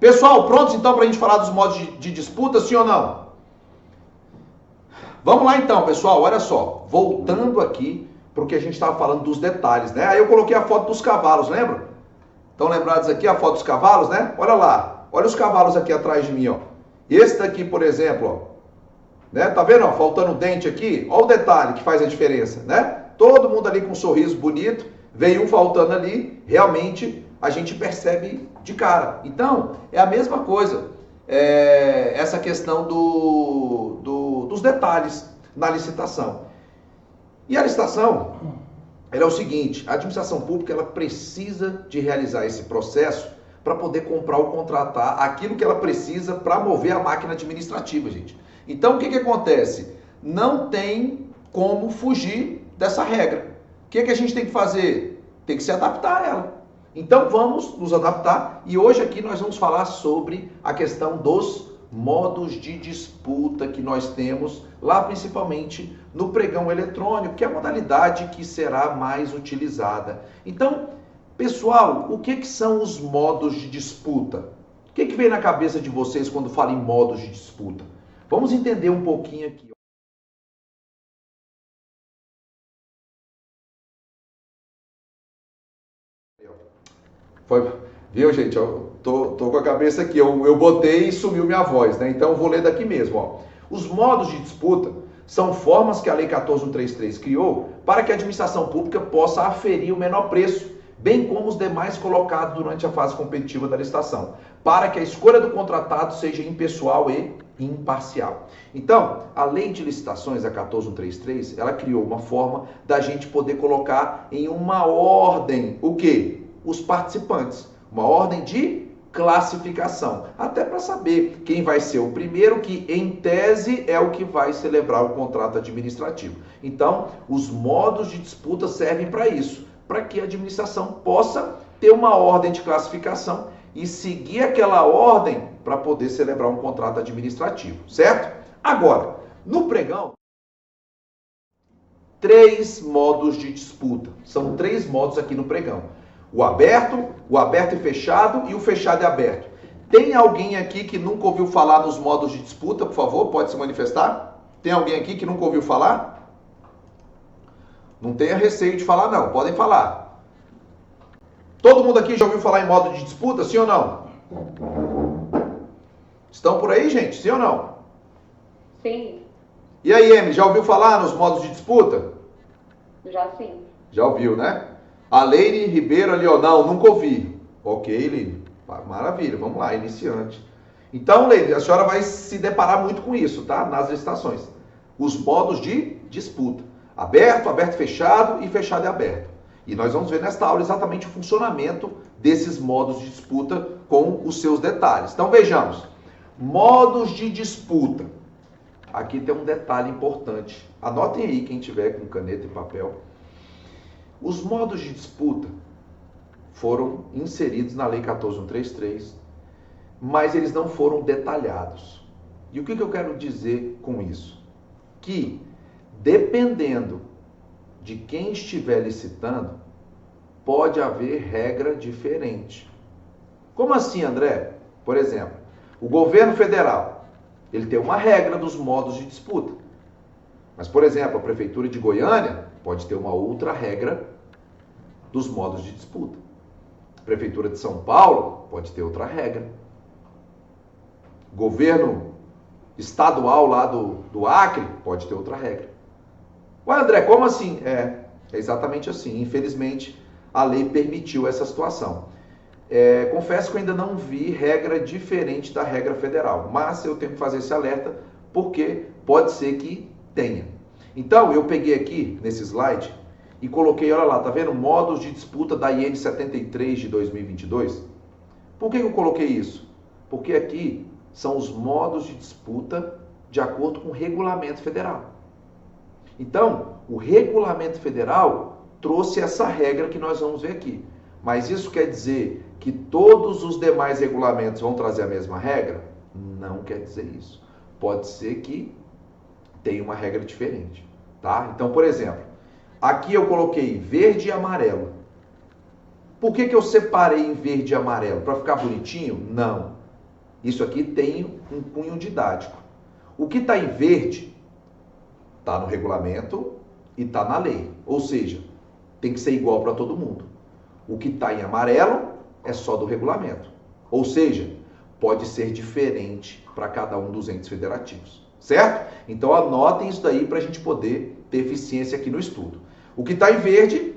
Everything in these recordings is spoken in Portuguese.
Pessoal, prontos então para a gente falar dos modos de disputa, sim ou não? Vamos lá então, pessoal, olha só. Voltando aqui para o que a gente estava falando dos detalhes, né? Aí eu coloquei a foto dos cavalos, lembra? Estão lembrados aqui a foto dos cavalos, né? Olha lá, olha os cavalos aqui atrás de mim, ó. Esse daqui, por exemplo, ó. Né? Tá vendo, ó, faltando dente aqui? Olha o detalhe que faz a diferença, né? Todo mundo ali com um sorriso bonito, veio um faltando ali, realmente a gente percebe de cara. Então, é a mesma coisa, essa questão dos detalhes na licitação. E a licitação, ela é o seguinte, a administração pública ela precisa de realizar esse processo para poder comprar ou contratar aquilo que ela precisa para mover a máquina administrativa, gente. Então, o que acontece? Não tem como fugir dessa regra. O que a gente tem que fazer? Tem que se adaptar a ela. Então, vamos nos adaptar e hoje aqui nós vamos falar sobre a questão dos modos de disputa que nós temos lá principalmente no pregão eletrônico, que é a modalidade que será mais utilizada. Então, pessoal, o que são os modos de disputa? O que vem na cabeça de vocês quando fala em modos de disputa? Vamos entender um pouquinho aqui. Viu, gente? Eu tô com a cabeça aqui. Eu botei e sumiu minha voz, né? Então eu vou ler daqui mesmo, ó. Os modos de disputa são formas que a Lei 14.133 criou para que a administração pública possa aferir o menor preço, bem como os demais colocados durante a fase competitiva da licitação, para que a escolha do contratado seja impessoal e imparcial. Então, a Lei de Licitações, a 14.133, ela criou uma forma da gente poder colocar em uma ordem, o quê? Os participantes. Uma ordem de classificação. Até para saber quem vai ser o primeiro, que em tese é o que vai celebrar o contrato administrativo. Então, os modos de disputa servem para isso, para que a administração possa ter uma ordem de classificação e seguir aquela ordem para poder celebrar um contrato administrativo, certo? Agora, no pregão, 3 modos de disputa. São 3 modos aqui no pregão. O aberto e fechado e o fechado e aberto. Tem alguém aqui que nunca ouviu falar nos modos de disputa, por favor, pode se manifestar? Tem alguém aqui que nunca ouviu falar? Não tenha receio de falar não, podem falar. Todo mundo aqui já ouviu falar em modo de disputa, sim ou não? Estão por aí, gente? Sim ou não? Sim. E aí, Emily, já ouviu falar nos modos de disputa? Já sim. Já ouviu, né? A Leire Ribeiro ali, ó, não, nunca ouvi. Ok, Leire, maravilha, vamos lá, iniciante. Então, Leire, a senhora vai se deparar muito com isso, tá? Nas licitações. Os modos de disputa. Aberto, aberto, fechado e fechado e aberto. E nós vamos ver nesta aula exatamente o funcionamento desses modos de disputa com os seus detalhes. Então, vejamos. Modos de disputa. Aqui tem um detalhe importante. Anotem aí quem tiver com caneta e papel. Os modos de disputa foram inseridos na Lei 14.133, mas eles não foram detalhados. E o que eu quero dizer com isso? Que, dependendo de quem estiver licitando, pode haver regra diferente. Como assim, André? Por exemplo, o governo federal, ele tem uma regra dos modos de disputa. Mas, por exemplo, a Prefeitura de Goiânia pode ter uma outra regra dos modos de disputa. A Prefeitura de São Paulo pode ter outra regra. Governo estadual lá do Acre pode ter outra regra. Ué, André, como assim? É exatamente assim. Infelizmente, a lei permitiu essa situação. Confesso que eu ainda não vi regra diferente da regra federal, mas eu tenho que fazer esse alerta porque pode ser que tenha. Então, eu peguei aqui nesse slide e coloquei, olha lá, tá vendo? Modos de disputa da IN 73 de 2022. Por que eu coloquei isso? Porque aqui são os modos de disputa de acordo com o regulamento federal. Então, o regulamento federal trouxe essa regra que nós vamos ver aqui. Mas isso quer dizer que todos os demais regulamentos vão trazer a mesma regra? Não quer dizer isso. Pode ser que tenha uma regra diferente, tá? Então, por exemplo, aqui eu coloquei verde e amarelo. Por que eu separei em verde e amarelo? Para ficar bonitinho? Não. Isso aqui tem um cunho didático. O que está em verde está no regulamento e está na lei. Ou seja, tem que ser igual para todo mundo. O que está em amarelo é só do regulamento. Ou seja, pode ser diferente para cada um dos entes federativos. Certo? Então anotem isso daí para a gente poder ter eficiência aqui no estudo. O que está em verde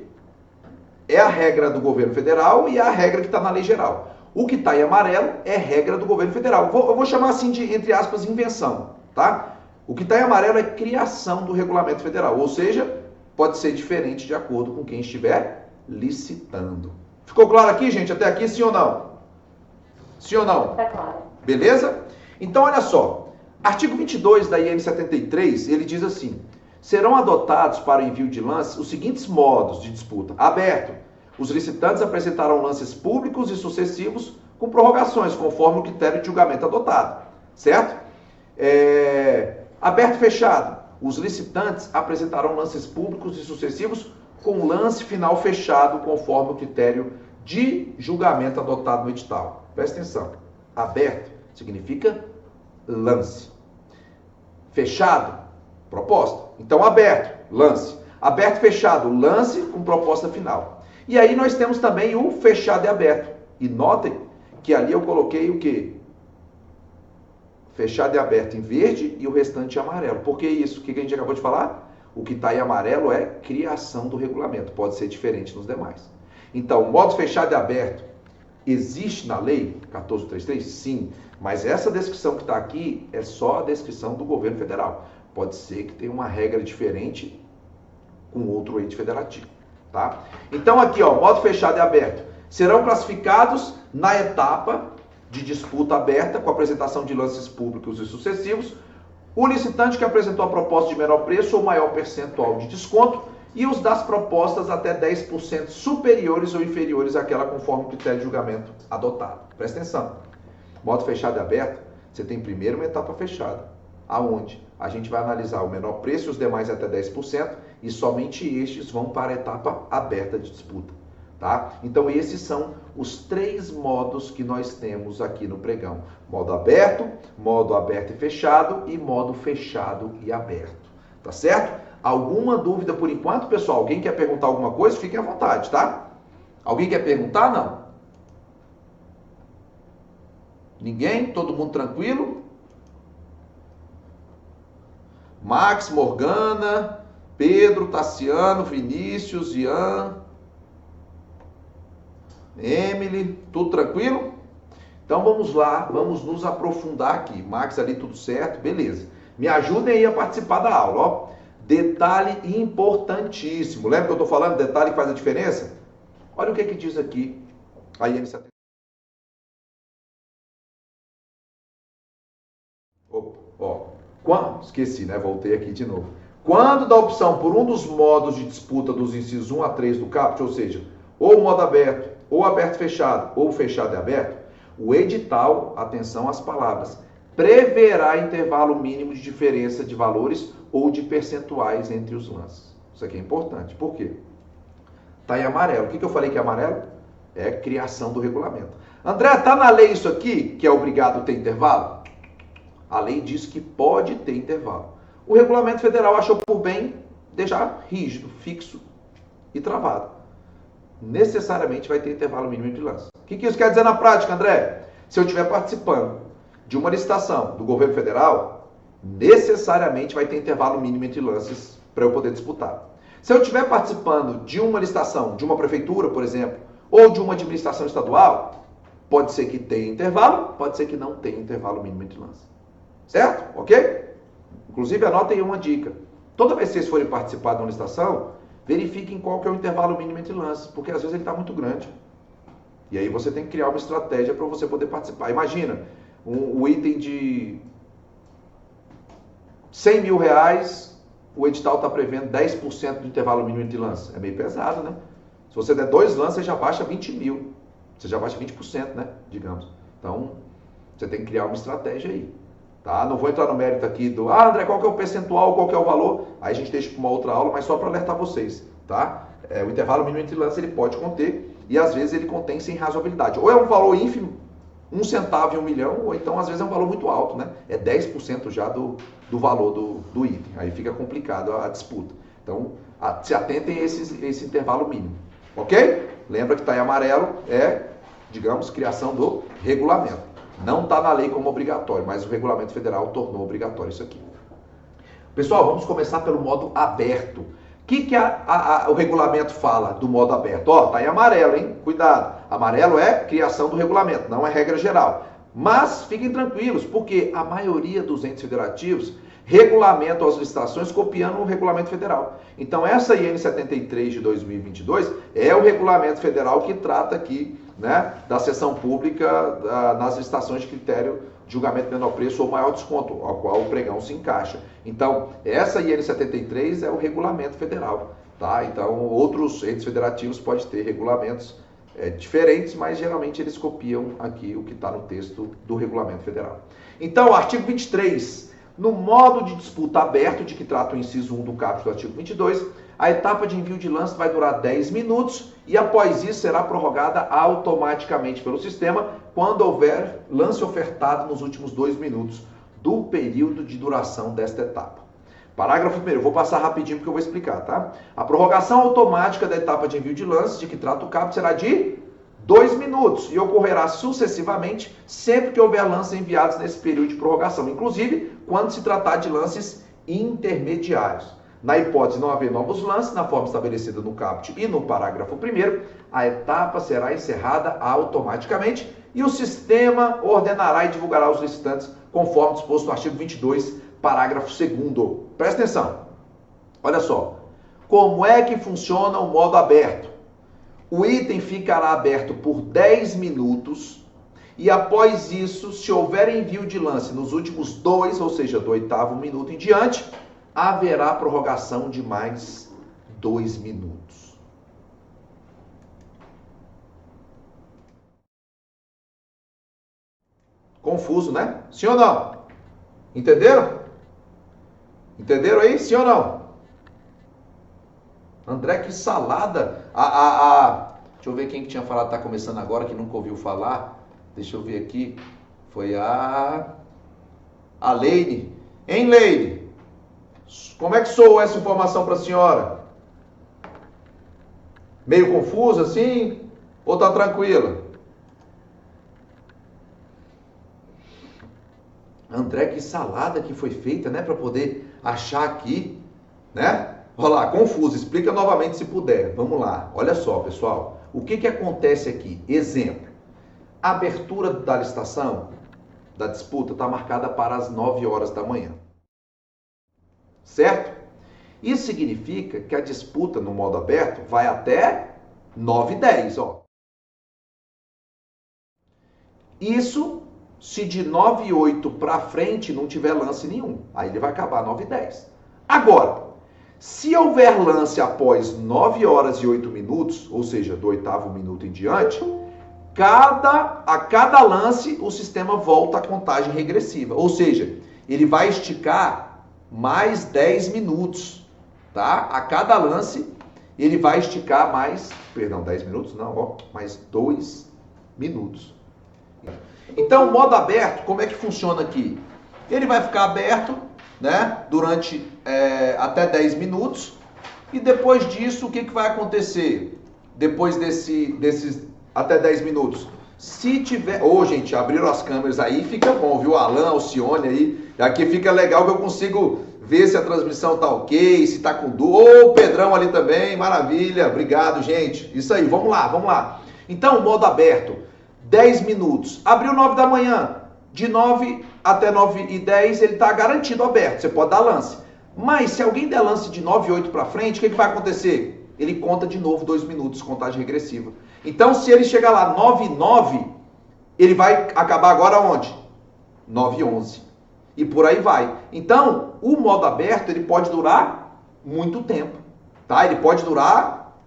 é a regra do governo federal e é a regra que está na lei geral. O que está em amarelo é regra do governo federal. Eu vou chamar assim de, entre aspas, invenção, tá? O que está em amarelo é criação do regulamento federal, ou seja, pode ser diferente de acordo com quem estiver licitando. Ficou claro aqui, gente? Até aqui, sim ou não? Sim ou não? Tá claro. Beleza? Então, olha só. Artigo 22 da IN 73, ele diz assim: serão adotados para o envio de lances os seguintes modos de disputa. Aberto. Os licitantes apresentarão lances públicos e sucessivos com prorrogações, conforme o critério de julgamento adotado. Certo? Aberto e fechado. Os licitantes apresentarão lances públicos e sucessivos com lance final fechado, conforme o critério de julgamento adotado no edital. Presta atenção. Aberto significa lance. Fechado, proposta. Então, aberto, lance. Aberto e fechado, lance com proposta final. E aí nós temos também o fechado e aberto. E notem que ali eu coloquei o quê? Fechado e aberto em verde e o restante em amarelo. Por que isso? O que a gente acabou de falar? O que está em amarelo é criação do regulamento. Pode ser diferente nos demais. Então, modo fechado e aberto existe na lei 1433? Sim. Mas essa descrição que está aqui é só a descrição do governo federal. Pode ser que tenha uma regra diferente com outro ente federativo. Tá? Então aqui, ó, modo fechado e aberto. Serão classificados na etapa de disputa aberta com apresentação de lances públicos e sucessivos o licitante que apresentou a proposta de menor preço ou maior percentual de desconto e os das propostas até 10% superiores ou inferiores àquela conforme o critério de julgamento adotado. Presta atenção. Modo fechado e aberto, você tem primeiro uma etapa fechada, aonde a gente vai analisar o menor preço e os demais até 10%, e somente estes vão para a etapa aberta de disputa. Tá? Então esses são os 3 modos que nós temos aqui no pregão. Modo aberto e fechado e modo fechado e aberto. Tá certo? Alguma dúvida por enquanto, pessoal? Alguém quer perguntar alguma coisa? Fiquem à vontade, tá? Alguém quer perguntar? Não? Ninguém? Todo mundo tranquilo? Max, Morgana, Pedro, Tassiano, Vinícius, Ian, Emily, tudo tranquilo? Então vamos lá, vamos nos aprofundar aqui. Max ali, tudo certo? Beleza. Me ajudem aí a participar da aula, ó. Detalhe importantíssimo. Lembra que eu estou falando? Detalhe que faz a diferença? Olha o que diz aqui a IN 70. Esqueci, né? Voltei aqui de novo. Quando dá opção por um dos modos de disputa dos incisos 1 a 3 do caput, ou seja, ou modo aberto, ou aberto fechado, ou fechado e aberto, o edital, atenção às palavras, preverá intervalo mínimo de diferença de valores ou de percentuais entre os lances. Isso aqui é importante. Por quê? Está em amarelo. O que eu falei que é amarelo? É criação do regulamento. André, está na lei isso aqui, que é obrigado a ter intervalo? A lei diz que pode ter intervalo. O regulamento federal achou por bem deixar rígido, fixo e travado. Necessariamente vai ter intervalo mínimo de lance. O que isso quer dizer na prática, André? Se eu estiver participando de uma licitação do governo federal, necessariamente vai ter intervalo mínimo entre lances para eu poder disputar. Se eu estiver participando de uma licitação de uma prefeitura, por exemplo, ou de uma administração estadual, pode ser que tenha intervalo, pode ser que não tenha intervalo mínimo entre lances. Certo? Ok? Inclusive, anotem uma dica. Toda vez que vocês forem participar de uma licitação, verifiquem qual que é o intervalo mínimo entre lances, porque às vezes ele está muito grande. E aí você tem que criar uma estratégia para você poder participar. Imagina, o item de 100 mil reais, o edital está prevendo 10% do intervalo mínimo entre lances. É meio pesado, né? Se você der 2 lances, você já baixa 20 mil. Você já baixa 20%, né? Digamos. Então, você tem que criar uma estratégia aí. Tá? Não vou entrar no mérito aqui do, André, qual que é o percentual, qual que é o valor? Aí a gente deixa para uma outra aula, mas só para alertar vocês, tá? O intervalo mínimo entre lances ele pode conter, e às vezes ele contém sem razoabilidade. Ou é um valor ínfimo, 1 centavo em 1 milhão, ou então às vezes é um valor muito alto, né? É 10% já do valor do item. Aí fica complicado a disputa. Então, se atentem a esse intervalo mínimo. Ok? Lembra que está em amarelo, digamos, criação do regulamento. Não está na lei como obrigatório, mas o regulamento federal tornou obrigatório isso aqui. Pessoal, vamos começar pelo modo aberto. O que o regulamento fala do modo aberto? Ó, tá em amarelo, hein? Cuidado. Amarelo é criação do regulamento, não é regra geral. Mas fiquem tranquilos, porque a maioria dos entes federativos regulamentam as licitações copiando o regulamento federal. Então essa IN 73 de 2022 é o regulamento federal que trata aqui, né, da sessão pública nas licitações de critério de julgamento de menor preço ou maior desconto, ao qual o pregão se encaixa. Então, essa IN 73 é o regulamento federal, tá? Então, outros entes federativos podem ter regulamentos diferentes, mas geralmente eles copiam aqui o que está no texto do regulamento federal. Então, artigo 23, no modo de disputa aberto, de que trata o inciso 1 do caput do artigo 22, a etapa de envio de lance vai durar 10 minutos e após isso será prorrogada automaticamente pelo sistema quando houver lance ofertado nos últimos 2 minutos do período de duração desta etapa. Parágrafo 1º, vou passar rapidinho porque eu vou explicar, tá? A prorrogação automática da etapa de envio de lance, de que trata o caput, será de 2 minutos e ocorrerá sucessivamente sempre que houver lances enviados nesse período de prorrogação, inclusive quando se tratar de lances intermediários. Na hipótese de não haver novos lances, na forma estabelecida no caput e no parágrafo 1º, a etapa será encerrada automaticamente e o sistema ordenará e divulgará os licitantes conforme disposto no artigo 22, parágrafo 2º. Presta atenção. Olha só. Como é que funciona o modo aberto? O item ficará aberto por 10 minutos e após isso, se houver envio de lance nos últimos 2, ou seja, do 8º minuto em diante, haverá prorrogação de mais 2 minutos. Confuso, né? Sim ou não? Entenderam? Entenderam aí? Sim ou não? André, que salada! Deixa eu ver quem que tinha falado, tá começando agora, que nunca ouviu falar. Deixa eu ver aqui. Foi a Leide. Hein, Leide? Como é que soou essa informação para a senhora? Meio confusa assim? Ou tá tranquila? André, que salada que foi feita, né? Para poder achar aqui, né? Olha lá, confuso. Explica novamente se puder. Vamos lá. Olha só, pessoal. O que acontece aqui? Exemplo. A abertura da licitação, da disputa, está marcada para as 9 horas da manhã. Certo? Isso significa que a disputa no modo aberto vai até 9h10, ó. Isso se de 9h08 para frente não tiver lance nenhum. Aí ele vai acabar 9h10. Agora, se houver lance após 9 horas e 8 minutos, ou seja, do 8º minuto em diante, a cada lance o sistema volta à contagem regressiva. Ou seja, ele vai esticar mais 10 minutos, tá? A cada lance ele vai esticar mais, 10 minutos não, ó, mais 2 minutos. Então, o modo aberto, como é que funciona aqui? Ele vai ficar aberto, né, durante até 10 minutos e depois disso, o que vai acontecer? Depois desses até 10 minutos. Se tiver... gente, abriram as câmeras aí, fica bom, viu? Alan, Alcione aí. Aqui fica legal que eu consigo ver se a transmissão tá ok, se tá com dúvida. O Pedrão ali também, maravilha. Obrigado, gente. Isso aí, vamos lá. Então, o modo aberto, 10 minutos. Abriu 9 da manhã. De 9 até 9h10 ele tá garantido aberto. Você pode dar lance. Mas se alguém der lance de 9h08 para frente, o que vai acontecer? Ele conta de novo 2 minutos, contagem regressiva. Então, se ele chegar lá 9h09, ele vai acabar agora onde? 9h11. E por aí vai. Então, o modo aberto, ele pode durar muito tempo. Tá? Ele pode durar...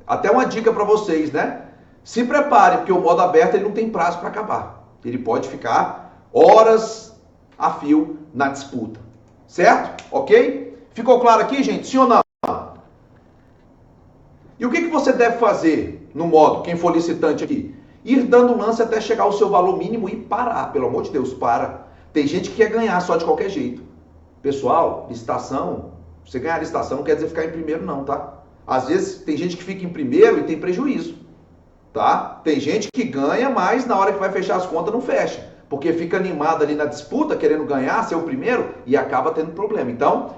Até uma dica para vocês, né? Se preparem, porque o modo aberto ele não tem prazo para acabar. Ele pode ficar horas a fio na disputa. Certo? Ok? Ficou claro aqui, gente? Sim ou não? E o que você deve fazer no modo, quem for licitante aqui? ir dando lance até chegar ao seu valor mínimo e parar. Pelo amor de Deus, para. Tem gente que quer ganhar só de qualquer jeito. Pessoal, licitação, você ganhar licitação não quer dizer ficar em primeiro não, tá? Às vezes tem gente que fica em primeiro e tem prejuízo, tá? Tem gente que ganha, mas na hora que vai fechar as contas não fecha, porque fica animado ali na disputa, querendo ganhar, ser o primeiro e acaba tendo problema. Então,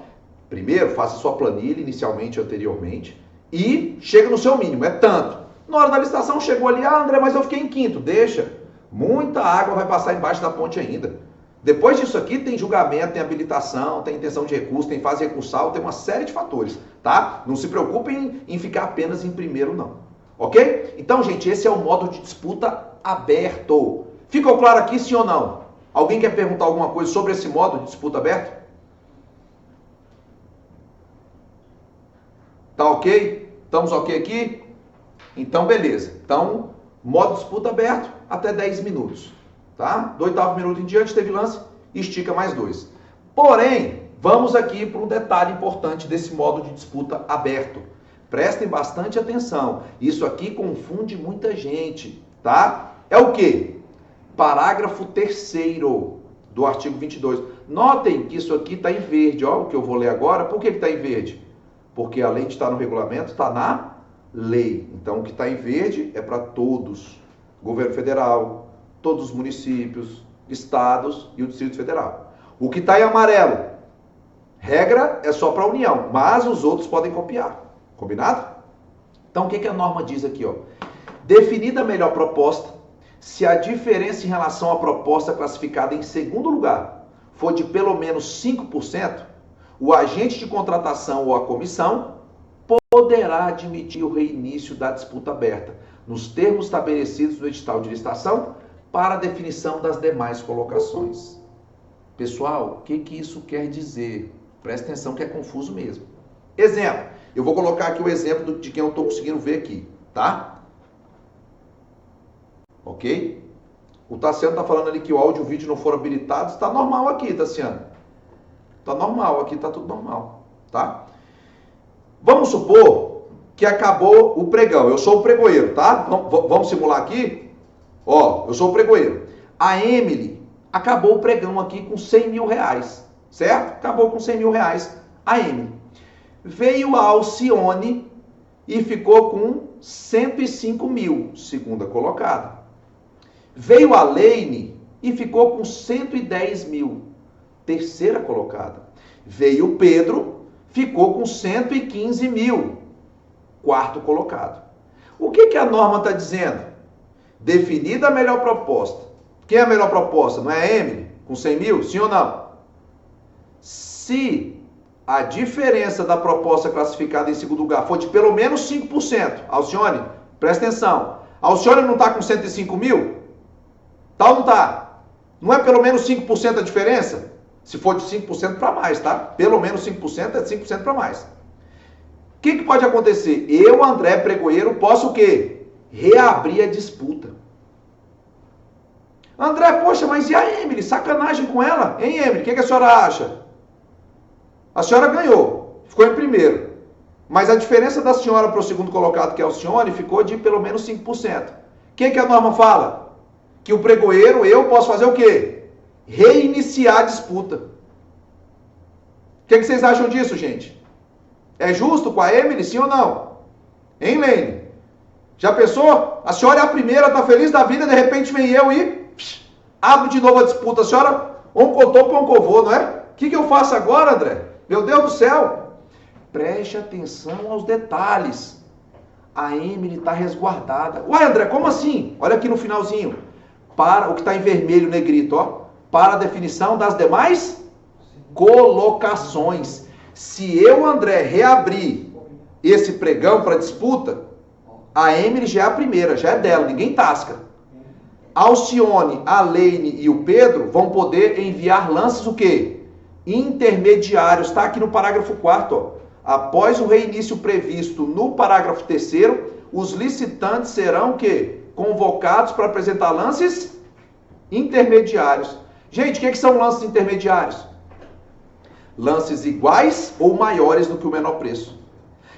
primeiro, faça sua planilha inicialmente, anteriormente e chega no seu mínimo, é tanto. Na hora da licitação chegou ali, André, mas eu fiquei em quinto, deixa. Muita água vai passar embaixo da ponte ainda. Depois disso aqui tem julgamento, tem habilitação, tem intenção de recurso, tem fase recursal, tem uma série de fatores, tá? Não se preocupem em ficar apenas em primeiro não, ok? Então, gente, esse é o modo de disputa aberto. Ficou claro aqui, sim ou não? Alguém quer perguntar alguma coisa sobre esse modo de disputa aberto? Tá ok? Estamos ok aqui? Então, beleza. Então, modo de disputa aberto até 10 minutos. Tá? Do 8º minuto em diante teve lance, estica mais 2. Porém, vamos aqui para um detalhe importante desse modo de disputa aberto. Prestem bastante atenção. Isso aqui confunde muita gente, tá? É o quê? Parágrafo 3º do artigo 22. Notem que isso aqui está em verde, ó, o que eu vou ler agora. Por que está em verde? Porque além de estar no regulamento, está na lei. Então, o que está em verde é para todos. Governo federal, todos os municípios, estados e o Distrito Federal. O que está em amarelo, regra é só para a União, mas os outros podem copiar. Combinado? Então, o que a norma diz aqui? Ó? Definida a melhor proposta, se a diferença em relação à proposta classificada em segundo lugar for de pelo menos 5%, o agente de contratação ou a comissão poderá admitir o reinício da disputa aberta, nos termos estabelecidos no edital de licitação, para a definição das demais colocações. Pessoal, o que isso quer dizer? Presta atenção que é confuso mesmo. Exemplo, eu vou colocar aqui o exemplo de quem eu estou conseguindo ver aqui, tá? Ok? O Tassiano está falando ali que o áudio e o vídeo não foram habilitados. Está normal aqui, Tassiano. Está normal, aqui está tudo normal, tá? Vamos supor que acabou o pregão. Eu sou o pregoeiro, tá? Vamos simular aqui? Ó, eu sou o pregoeiro. A Emily acabou o pregão aqui com 100 mil reais, certo? Acabou com 100 mil reais a Emily. Veio a Alcione e ficou com 105 mil, segunda colocada. Veio a Leine e ficou com 110 mil, terceira colocada. Veio o Pedro, ficou com 115 mil, quarto colocado. O que a norma está dizendo? Definida a melhor proposta. Quem é a melhor proposta? Não é a Emily? Com 100 mil? Sim ou não? Se a diferença da proposta classificada em segundo lugar for de pelo menos 5%, Alcione, presta atenção. Alcione não está com 105 mil? Tá ou não está? Não é pelo menos 5% a diferença? Se for de 5% para mais, tá? Pelo menos 5% é de 5% para mais. O que pode acontecer? Eu, André Pregoeiro, posso o quê? Reabrir a disputa. André, poxa, mas e a Emily? Sacanagem com ela. Hein, Emily? O que a senhora acha? A senhora ganhou, ficou em primeiro. Mas a diferença da senhora para o segundo colocado, que é o Alcione, ficou de pelo menos 5%. O que a norma fala? Que o pregoeiro, eu posso fazer o quê? Reiniciar a disputa. O que vocês acham disso, gente? É justo com a Emily, sim ou não? Hein, Lene? Já pensou? A senhora é a primeira, tá feliz da vida, de repente vem eu e abro de novo a disputa. A senhora oncotô para oncovô, não é? O que eu faço agora, André? Meu Deus do céu! Preste atenção aos detalhes. A Emily está resguardada. Ué, André, como assim? Olha aqui no finalzinho. Para o que está em vermelho, negrito, ó. Para a definição das demais colocações. Se eu, André, reabrir esse pregão para disputa, a Emily já é a primeira, já é dela, ninguém tasca. A Alcione, a Leine e o Pedro vão poder enviar lances o quê? Intermediários. Está aqui no parágrafo 4º, ó. Após o reinício previsto no parágrafo 3º, os licitantes serão o quê? Convocados para apresentar lances intermediários. Gente, o que são lances intermediários? Lances iguais ou maiores do que o menor preço.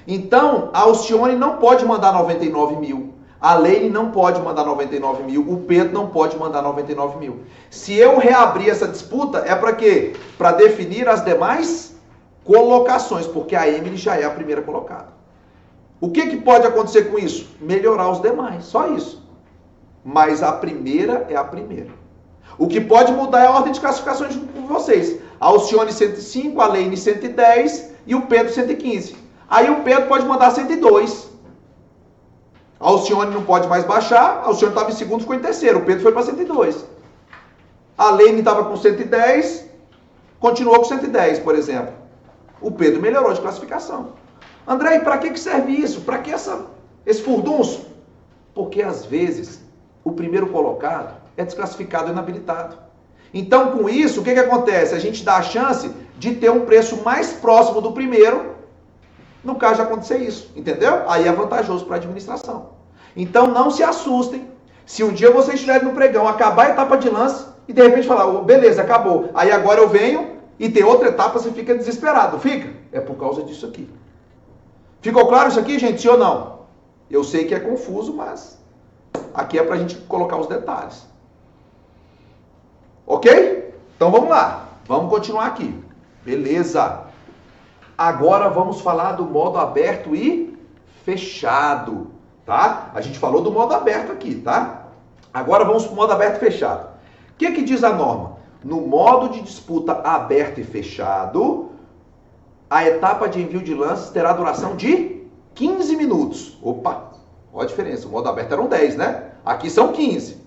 Então, a Alcione não pode mandar 99 mil. A Leine não pode mandar 99 mil, o Pedro não pode mandar 99 mil. Se eu reabrir essa disputa, é para quê? Para definir as demais colocações, porque a Emily já é a primeira colocada. O que pode acontecer com isso? Melhorar os demais, só isso. Mas a primeira é a primeira. O que pode mudar é a ordem de classificações de vocês. A Alcione 105, a Leine 110 e o Pedro 115. Aí o Pedro pode mandar 102. A Alcione não pode mais baixar, a Alcione estava em segundo, ficou em terceiro, o Pedro foi para 102. A Leine estava com 110, continuou com 110, por exemplo. O Pedro melhorou de classificação. André, e para que serve isso? Para que esse furdunço? Porque às vezes o primeiro colocado é desclassificado e inabilitado. Então com isso, o que acontece? A gente dá a chance de ter um preço mais próximo do primeiro, no caso de acontecer isso, entendeu? Aí é vantajoso para a administração. Então não se assustem se um dia vocês estiverem no pregão, acabar a etapa de lance e de repente falar, oh, beleza, acabou. Aí agora eu venho e tem outra etapa, você fica desesperado. Fica? É por causa disso aqui. Ficou claro isso aqui, gente? Sim ou não? Eu sei que é confuso, mas aqui é para a gente colocar os detalhes. Ok? Então vamos lá. Vamos continuar aqui. Beleza. Agora vamos falar do modo aberto e fechado, tá? A gente falou do modo aberto aqui, tá? Agora vamos para o modo aberto e fechado. O que diz a norma? No modo de disputa aberto e fechado, a etapa de envio de lances terá duração de 15 minutos. Opa, olha a diferença. O modo aberto eram 10, né? Aqui são 15.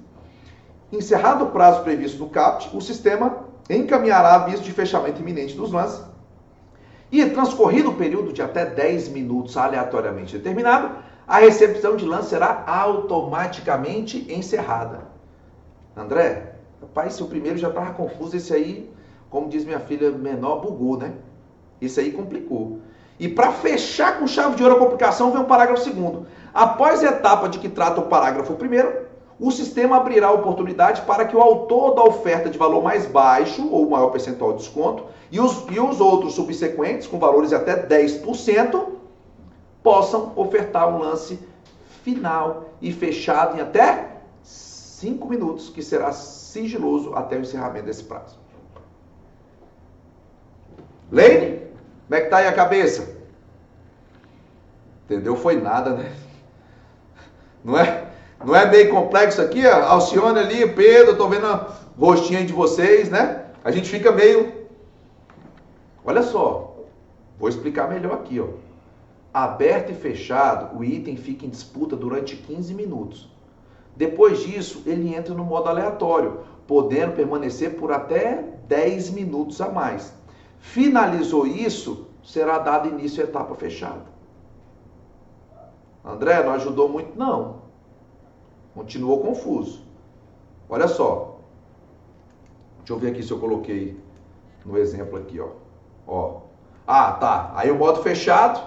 Encerrado o prazo previsto no CAPT, o sistema encaminhará aviso de fechamento iminente dos lances e, transcorrido o período de até 10 minutos aleatoriamente determinado, a recepção de lance será automaticamente encerrada. André, rapaz, se o primeiro já estava confuso, esse aí, como diz minha filha menor, bugou, né? Esse aí complicou. E para fechar com chave de ouro a complicação, vem o parágrafo 2º. Após a etapa de que trata o parágrafo 1º, o sistema abrirá a oportunidade para que o autor da oferta de valor mais baixo ou maior percentual de desconto e os outros subsequentes, com valores até 10%, possam ofertar um lance final e fechado em até 5 minutos, que será sigiloso até o encerramento desse prazo. Leine, como é que tá aí a cabeça? Entendeu? Foi nada, né? Não é meio complexo aqui? A Alcione ali, Pedro, tô vendo a rostinha de vocês, né? A gente fica meio... Olha só, vou explicar melhor aqui, ó. Aberto e fechado, o item fica em disputa durante 15 minutos. Depois disso, ele entra no modo aleatório, podendo permanecer por até 10 minutos a mais. Finalizou isso, será dado início à etapa fechada. André, não ajudou muito? Não. Continuou confuso. Olha só. Deixa eu ver aqui se eu coloquei no exemplo aqui, ó. Ah, tá. Aí o modo fechado,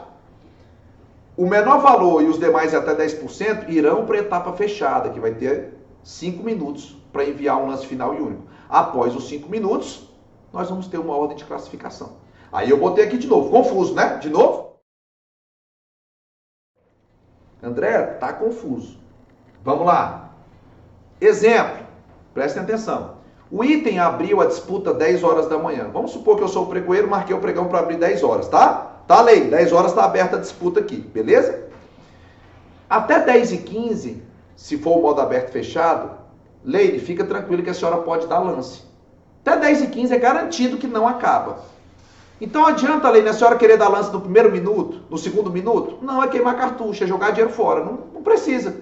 o menor valor e os demais até 10% irão para a etapa fechada, que vai ter 5 minutos para enviar um lance final e único. Após os 5 minutos, nós vamos ter uma ordem de classificação. Aí eu botei aqui de novo. Confuso, né? De novo? André, tá confuso. Vamos lá. Exemplo. Prestem atenção. O item abriu a disputa 10 horas da manhã. Vamos supor que eu sou o pregoeiro, marquei o pregão para abrir 10 horas, tá? Tá, lei. 10 horas está aberta a disputa aqui, beleza? Até 10h15, se for o modo aberto e fechado, Leire, fica tranquilo que a senhora pode dar lance. Até 10h15 é garantido que não acaba. Então adianta, Leire, a senhora querer dar lance no primeiro minuto, no segundo minuto? Não, é queimar cartucho, é jogar dinheiro fora. Não precisa.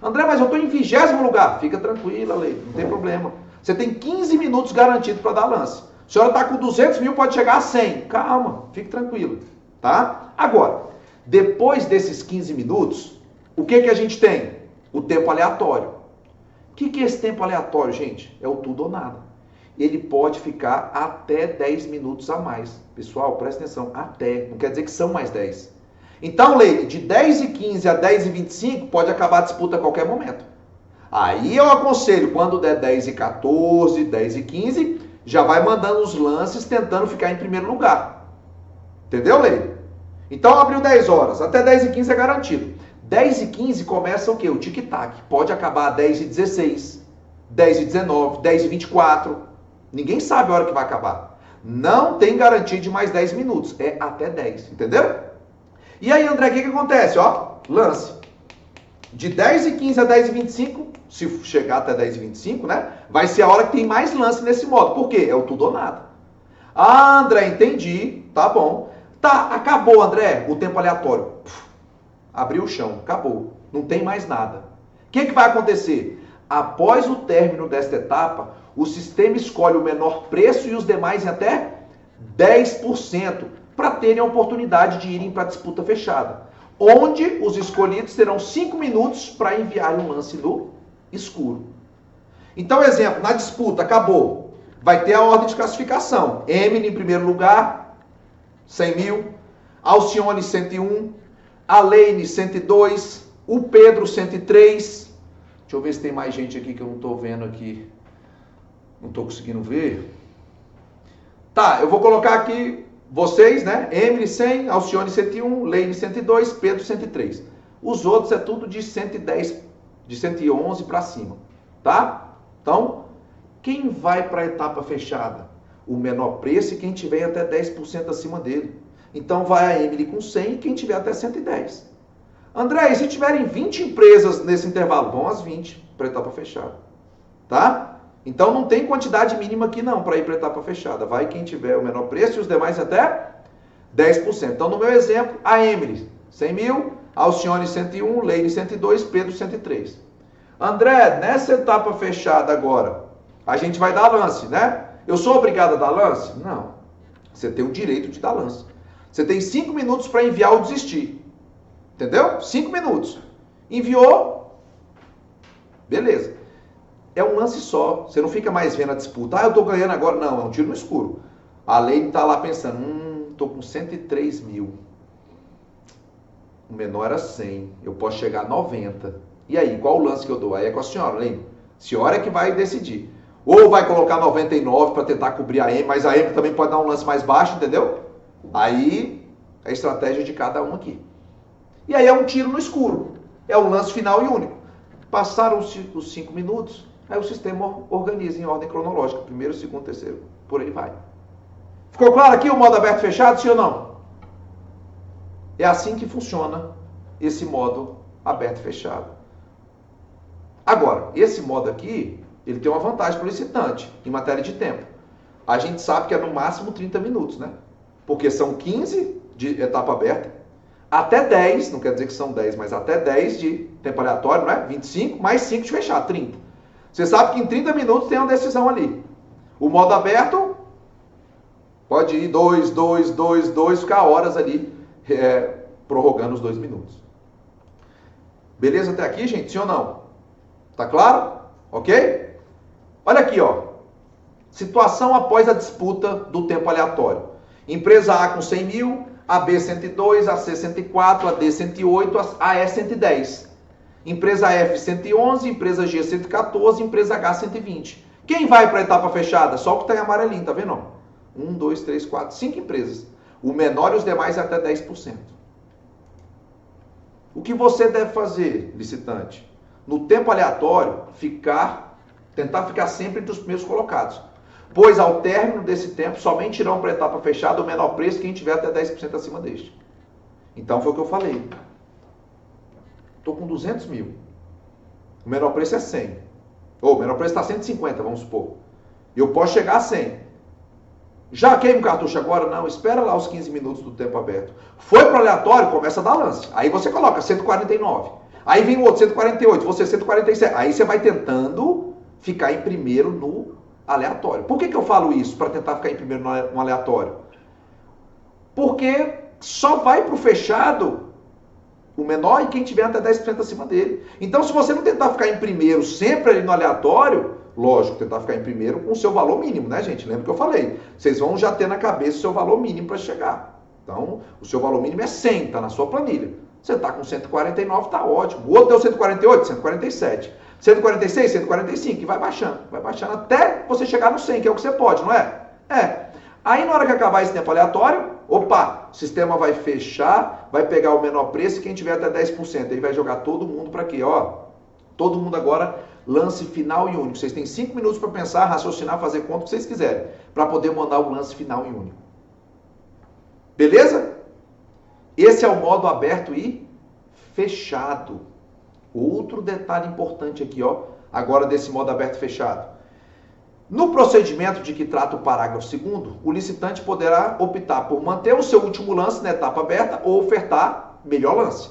André, mas eu estou em 20º lugar. Fica tranquila, Leire, não tem problema. Você tem 15 minutos garantido para dar lance. A senhora está com 200 mil, pode chegar a 100. Calma, fique tranquilo, tá? Agora, depois desses 15 minutos, o que a gente tem? O tempo aleatório. O que é esse tempo aleatório, gente? É o tudo ou nada. Ele pode ficar até 10 minutos a mais. Pessoal, presta atenção, até. Não quer dizer que são mais 10. Então, Leite, de 10h15 a 10h25, pode acabar a disputa a qualquer momento. Aí eu aconselho, quando der 10h14, 10h15, já vai mandando os lances tentando ficar em primeiro lugar. Entendeu, Leite? Então, abriu 10 horas, até 10h15 é garantido. 10h15 começa o quê? O tic-tac. Pode acabar 10h16, 10h19, 10h24. Ninguém sabe a hora que vai acabar. Não tem garantia de mais 10 minutos. É até 10, entendeu? E aí, André, o que acontece? Ó, lance. De 10h15 a 10h25, se chegar até 10h25, né? Vai ser a hora que tem mais lance nesse modo. Por quê? É o tudo ou nada. Ah, André, entendi. Tá bom. Tá, acabou, André, o tempo aleatório. Abriu o chão, acabou. Não tem mais nada. O que vai acontecer? Após o término desta etapa, o sistema escolhe o menor preço e os demais em até 10%, para terem a oportunidade de irem para a disputa fechada, onde os escolhidos terão 5 minutos para enviar um lance no escuro. Então, exemplo, na disputa, acabou. Vai ter a ordem de classificação. Emily em primeiro lugar, 100 mil. Alcione, 101. A Leine, 102. O Pedro, 103. Deixa eu ver se tem mais gente aqui que eu não estou vendo aqui. Não estou conseguindo ver. Tá, eu vou colocar aqui vocês, né? Emily, 100. Alcione, 101. Leine, 102. Pedro, 103. Os outros é tudo de 110, de 111 para cima. Tá? Então, quem vai para a etapa fechada? O menor preço e quem tiver até 10% acima dele. Então vai a Emily com 100 e quem tiver até 110. André, e se tiverem 20 empresas nesse intervalo? Vão as 20 para a etapa fechada. Tá? Então não tem quantidade mínima aqui não para ir para a etapa fechada. Vai quem tiver o menor preço e os demais até 10%. Então no meu exemplo, a Emily, 100 mil. Alcione, 101. Leine, 102. Pedro, 103. André, nessa etapa fechada agora, a gente vai dar lance, né? Eu sou obrigado a dar lance? Não. Você tem o direito de dar lance. Você tem 5 minutos para enviar ou desistir. Entendeu? 5 minutos. Enviou, beleza. É um lance só. Você não fica mais vendo a disputa. Ah, eu tô ganhando agora. Não, é um tiro no escuro. A Leine tá lá pensando, tô com 103 mil. O menor era 100. Eu posso chegar a 90. E aí, qual o lance que eu dou? Aí é com a senhora, Leine. A senhora é que vai decidir. Ou vai colocar 99 para tentar cobrir a M, mas a M também pode dar um lance mais baixo, entendeu? Aí, a estratégia de cada um aqui. E aí é um tiro no escuro. É um lance final e único. Passaram os 5 minutos, aí o sistema organiza em ordem cronológica. Primeiro, segundo, terceiro. Por aí vai. Ficou claro aqui o modo aberto e fechado, sim ou não? É assim que funciona esse modo aberto e fechado. Agora, esse modo aqui, ele tem uma vantagem para o licitante em matéria de tempo. A gente sabe que é no máximo 30 minutos, né? Porque são 15 de etapa aberta, até 10, não quer dizer que são 10, mas até 10 de tempo aleatório, não é? 25, mais 5 de fechar, 30. Você sabe que em 30 minutos tem uma decisão ali. O modo aberto pode ir 2, 2, 2, 2, ficar horas ali prorrogando os 2 minutos. Beleza até aqui, gente? Sim ou não? Tá claro? Ok? Olha aqui, ó. Situação após a disputa do tempo aleatório. Empresa A com 100 mil, a B 102, a C 104, a D 108, a E 110. Empresa F 111, empresa G 114, empresa H 120. Quem vai para a etapa fechada? Só o que está em amarelinho, tá vendo? 1, 2, 3, 4, 5 empresas. O menor e os demais é até 10%. O que você deve fazer, licitante? No tempo aleatório, tentar ficar sempre entre os primeiros colocados. Pois ao término desse tempo, somente irão para a etapa fechada o menor preço quem tiver até 10% acima deste. Então foi o que eu falei. Estou com 200 mil. O menor preço é 100. Ou o menor preço está 150, vamos supor. Eu posso chegar a 100. Já queima o cartucho agora? Não, espera lá os 15 minutos do tempo aberto. Foi para o aleatório, começa a dar lance. Aí você coloca 149. Aí vem o outro, 148, você 147. Aí você vai tentando ficar em primeiro no aleatório. Por que eu falo isso para tentar ficar em primeiro no aleatório? Porque só vai para o fechado o menor e quem tiver até 10% acima dele. Então, se você não tentar ficar em primeiro sempre ali no aleatório, lógico, tentar ficar em primeiro com o seu valor mínimo, né, gente? Lembra que eu falei? Vocês vão já ter na cabeça o seu valor mínimo para chegar. Então, o seu valor mínimo é 100, está na sua planilha. Você está com 149, está ótimo. O outro deu 148, 147. 146, 145, e vai baixando até você chegar no 100, que é o que você pode, não é? É. Aí na hora que acabar esse tempo aleatório, opa, o sistema vai fechar, vai pegar o menor preço e quem tiver até 10%, aí vai jogar todo mundo para quê? Ó, todo mundo agora, lance final e único. Vocês têm 5 minutos para pensar, raciocinar, fazer conta o que vocês quiserem, para poder mandar o lance final e único. Beleza? Esse é o modo aberto e fechado. Outro detalhe importante aqui, ó, agora desse modo aberto e fechado. No procedimento de que trata o parágrafo 2º, o licitante poderá optar por manter o seu último lance na etapa aberta ou ofertar melhor lance.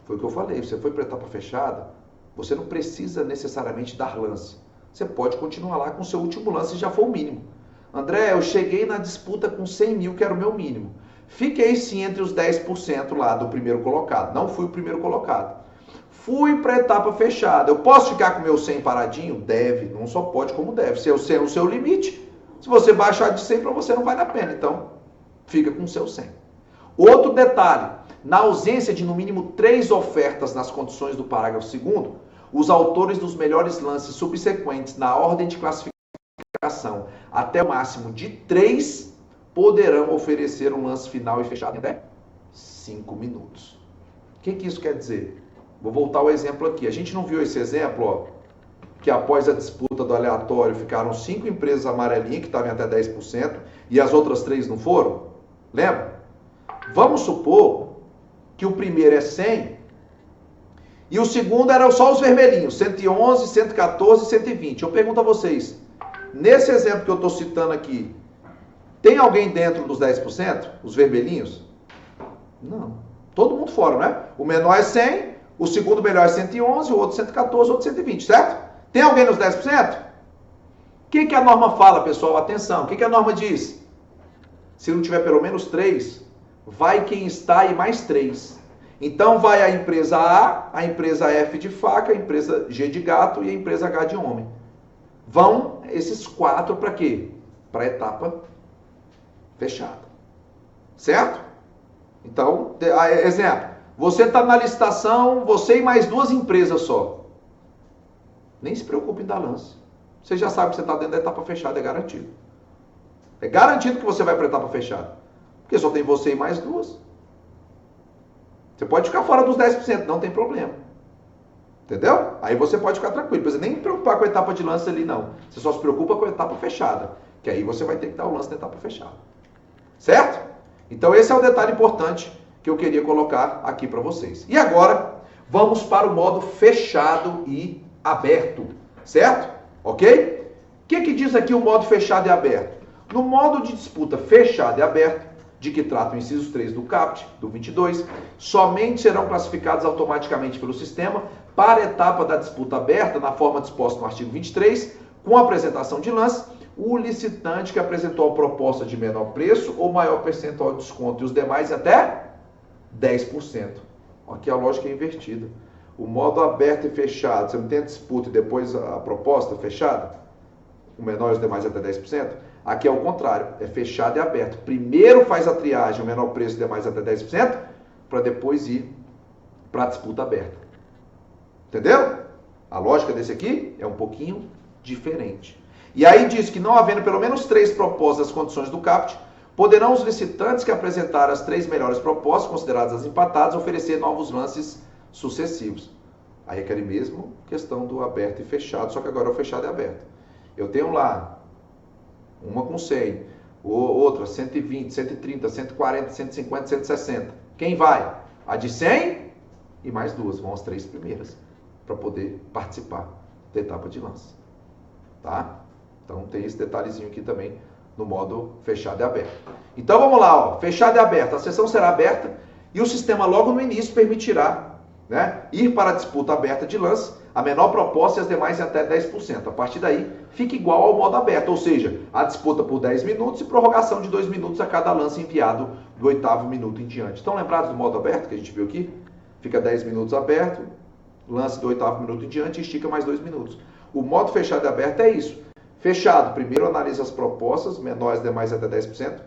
Foi o que eu falei, você foi para a etapa fechada, você não precisa necessariamente dar lance. Você pode continuar lá com o seu último lance se já for o mínimo. André, eu cheguei na disputa com 100 mil, que era o meu mínimo. Fiquei sim entre os 10% lá do primeiro colocado. Não fui o primeiro colocado. Fui para a etapa fechada. Eu posso ficar com o meu 100 paradinho? Deve. Não só pode como deve. Se o 100 é o seu limite, se você baixar de 100 para você não vale a pena. Então, fica com o seu 100. Outro detalhe. Na ausência de no mínimo 3 ofertas nas condições do parágrafo 2º, os autores dos melhores lances subsequentes na ordem de classificação até o máximo de 3 poderão oferecer um lance final e fechado em até 5 minutos. O que isso quer dizer? Vou voltar ao exemplo aqui. A gente não viu esse exemplo, ó, que após a disputa do aleatório ficaram 5 empresas amarelinhas que estavam até 10% e as outras 3 não foram? Lembra? Vamos supor que o primeiro é 100 e o segundo eram só os vermelhinhos, 111, 114 e 120. Eu pergunto a vocês, nesse exemplo que eu estou citando aqui, tem alguém dentro dos 10%? Os vermelhinhos? Não. Todo mundo fora, né? O menor é 100, o segundo melhor é 111, o outro 114, o outro 120, certo? Tem alguém nos 10%? O que a norma fala, pessoal? Atenção, o que a norma diz? Se não tiver pelo menos 3, vai quem está e mais 3. Então vai a empresa A empresa F de faca, a empresa G de gato e a empresa H de homem. Vão esses 4 para quê? Para a etapa fechada. Certo? Então, exemplo, você está na licitação, você e mais 2 empresas só. Nem se preocupe em dar lance. Você já sabe que você está dentro da etapa fechada, é garantido. É garantido que você vai para a etapa fechada. Porque só tem você e mais 2. Você pode ficar fora dos 10%, não tem problema. Entendeu? Aí você pode ficar tranquilo. Não precisa nem preocupar com a etapa de lance ali, não. Você só se preocupa com a etapa fechada. Que aí você vai ter que dar o lance na etapa fechada. Certo? Então esse é o detalhe importante que eu queria colocar aqui para vocês. E agora, vamos para o modo fechado e aberto. Certo? Ok? O que diz aqui o modo fechado e aberto? No modo de disputa fechado e aberto, de que trata o inciso 3 do CAPT, do 22, somente serão classificados automaticamente pelo sistema para a etapa da disputa aberta, na forma disposta no artigo 23, com a apresentação de lance, o licitante que apresentou a proposta de menor preço ou maior percentual de desconto, e os demais até 10%. Aqui a lógica é invertida. O modo aberto e fechado, você não tem a disputa e depois a proposta fechada? O menor e os demais até 10%? Aqui é o contrário, é fechado e aberto. Primeiro faz a triagem, o menor preço e demais até 10%, para depois ir para a disputa aberta. Entendeu? A lógica desse aqui é um pouquinho diferente. E aí diz que não havendo pelo menos 3 propostas das condições do CAPT, poderão os licitantes que apresentarem as 3 melhores propostas, consideradas as empatadas, oferecer novos lances sucessivos. Aí é aquele mesmo questão do aberto e fechado, só que agora é o fechado e aberto. Eu tenho lá uma com 100, outra 120, 130, 140, 150, 160. Quem vai? A de 100 e mais 2, vão as 3 primeiras, para poder participar da etapa de lance. Tá? Então tem esse detalhezinho aqui também no modo fechado e aberto. Então vamos lá, ó, fechado e aberto. A sessão será aberta e o sistema logo no início permitirá, né, ir para a disputa aberta de lance, a menor proposta e as demais em até 10%. A partir daí, fica igual ao modo aberto, ou seja, a disputa por 10 minutos e prorrogação de 2 minutos a cada lance enviado do 8º minuto em diante. Estão lembrados do modo aberto que a gente viu aqui? Fica 10 minutos aberto, lance do 8º minuto em diante e estica mais 2 minutos. O modo fechado e aberto é isso. Fechado, primeiro analisa as propostas, menores, demais até 10%,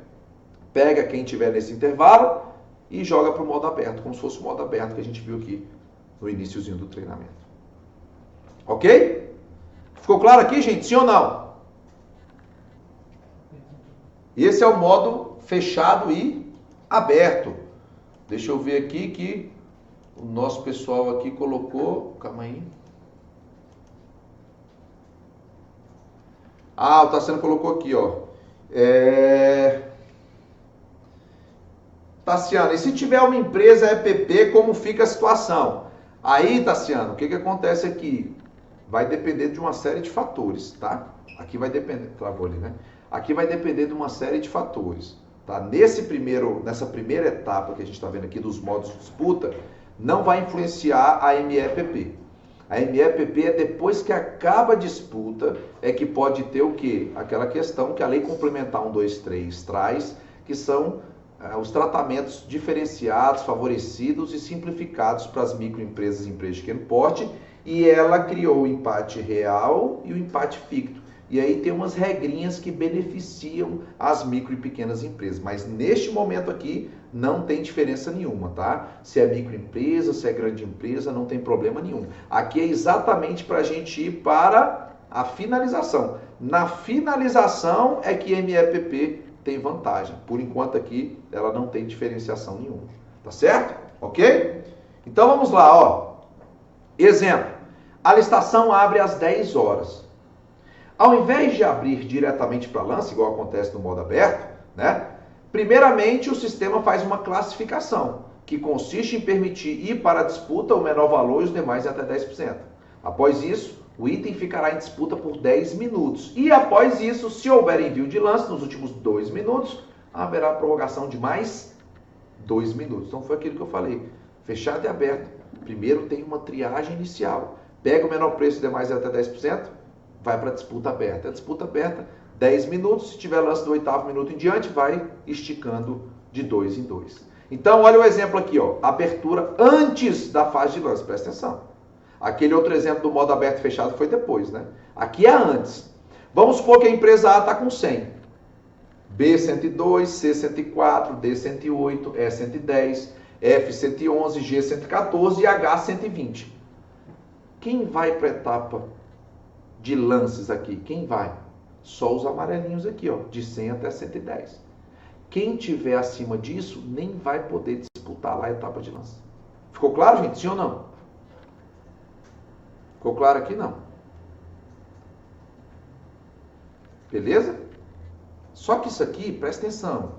pega quem tiver nesse intervalo e joga para o modo aberto, como se fosse o modo aberto que a gente viu aqui no iniciozinho do treinamento. Ok? Ficou claro aqui, gente? Sim ou não? Esse é o modo fechado e aberto. Deixa eu ver aqui que o nosso pessoal aqui colocou... Calma aí. Ah, o Tassiano colocou aqui, ó. Tassiano, e se tiver uma empresa EPP, como fica a situação? Aí, Tassiano, o que acontece aqui? Vai depender de uma série de fatores, tá? Aqui vai depender, travou ali, né? Aqui vai depender de uma série de fatores, tá? Nessa primeira etapa que a gente está vendo aqui dos modos de disputa, não vai influenciar a MEPP. A MEPP é depois que acaba a disputa, é que pode ter o quê? Aquela questão que a Lei Complementar 123 traz, que são os tratamentos diferenciados, favorecidos e simplificados para as microempresas e empresas de pequeno porte, e ela criou o empate real e o empate ficto. E aí tem umas regrinhas que beneficiam as micro e pequenas empresas, mas neste momento aqui não tem diferença nenhuma, tá? Se é microempresa, se é grande empresa, não tem problema nenhum. Aqui é exatamente para a gente ir para a finalização. Na finalização é que MEPP tem vantagem. Por enquanto aqui ela não tem diferenciação nenhuma. Tá certo? Ok? Então vamos lá, ó. Exemplo. A licitação abre às 10 horas. Ao invés de abrir diretamente para lance, igual acontece no modo aberto, né? Primeiramente o sistema faz uma classificação, que consiste em permitir ir para a disputa o menor valor e os demais até 10%. Após isso, o item ficará em disputa por 10 minutos. E após isso, se houver envio de lance nos últimos 2 minutos, haverá prorrogação de mais 2 minutos. Então foi aquilo que eu falei. Fechado e aberto. Primeiro tem uma triagem inicial. Pega o menor preço e demais até 10%, vai para a disputa aberta. A disputa aberta, 10 minutos. Se tiver lance do 8º minuto em diante, vai esticando de 2 em 2. Então olha o exemplo aqui, ó. Abertura antes da fase de lance. Presta atenção. Aquele outro exemplo do modo aberto e fechado foi depois, né? Aqui é antes. Vamos supor que a empresa A está com 100. B 102, C 104, D 108, E 110, F 111, G 114 e H 120. Quem vai para a etapa de lances aqui? Quem vai? Só os amarelinhos aqui, ó, de 100 até 110. Quem tiver acima disso nem vai poder disputar lá a etapa de lance. Ficou claro, gente? Sim ou não? Ficou claro aqui? Não. Beleza? Só que isso aqui, presta atenção,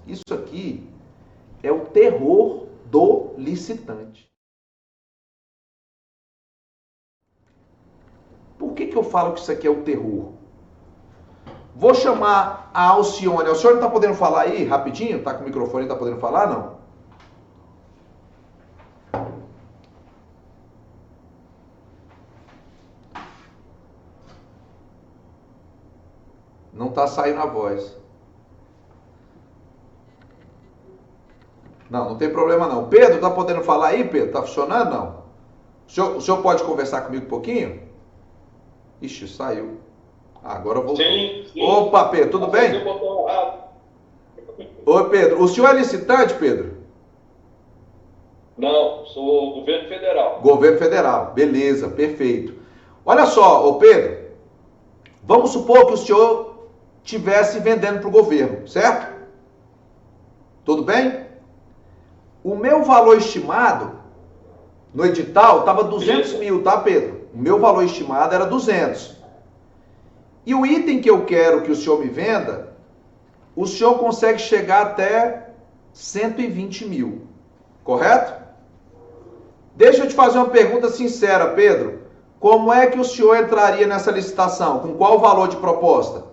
isso aqui é o terror do licitante. Por que eu falo que isso aqui é o terror? Vou chamar a Alcione. Alcione, tá podendo falar aí rapidinho? Tá com o microfone, tá podendo falar? Não? Não tá saindo a voz. Não tem problema não. Pedro, tá podendo falar aí, Pedro? Tá funcionando, não? O senhor pode conversar comigo um pouquinho? Ixi, saiu. Agora voltou. Sim. Opa, Pedro, tudo bem? Oi, Pedro. O senhor é licitante, Pedro? Não, sou governo federal. Governo federal. Beleza, perfeito. Olha só, ô Pedro. Vamos supor que o senhor estivesse vendendo para o governo, certo? Tudo bem? O meu valor estimado no edital estava 200 mil, tá, Pedro? O meu valor estimado era 200. E o item que eu quero que o senhor me venda, o senhor consegue chegar até 120 mil. Correto? Deixa eu te fazer uma pergunta sincera, Pedro. Como é que o senhor entraria nessa licitação? Com qual valor de proposta?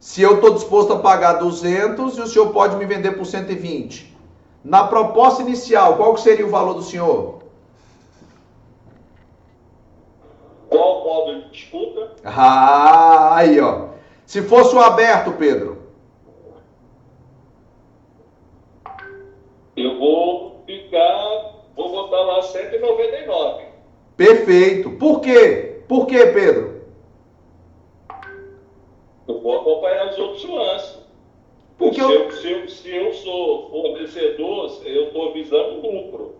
Se eu estou disposto a pagar 200 e o senhor pode me vender por 120. Na proposta inicial, qual que seria o valor do senhor? Qual o modo de disputa? Ah, aí ó. Se fosse o aberto, Pedro. Eu vou botar lá 199. Perfeito. Por quê? Por quê, Pedro? Eu vou acompanhar os outros lances. Porque Se eu sou fornecedor, eu estou visando lucro.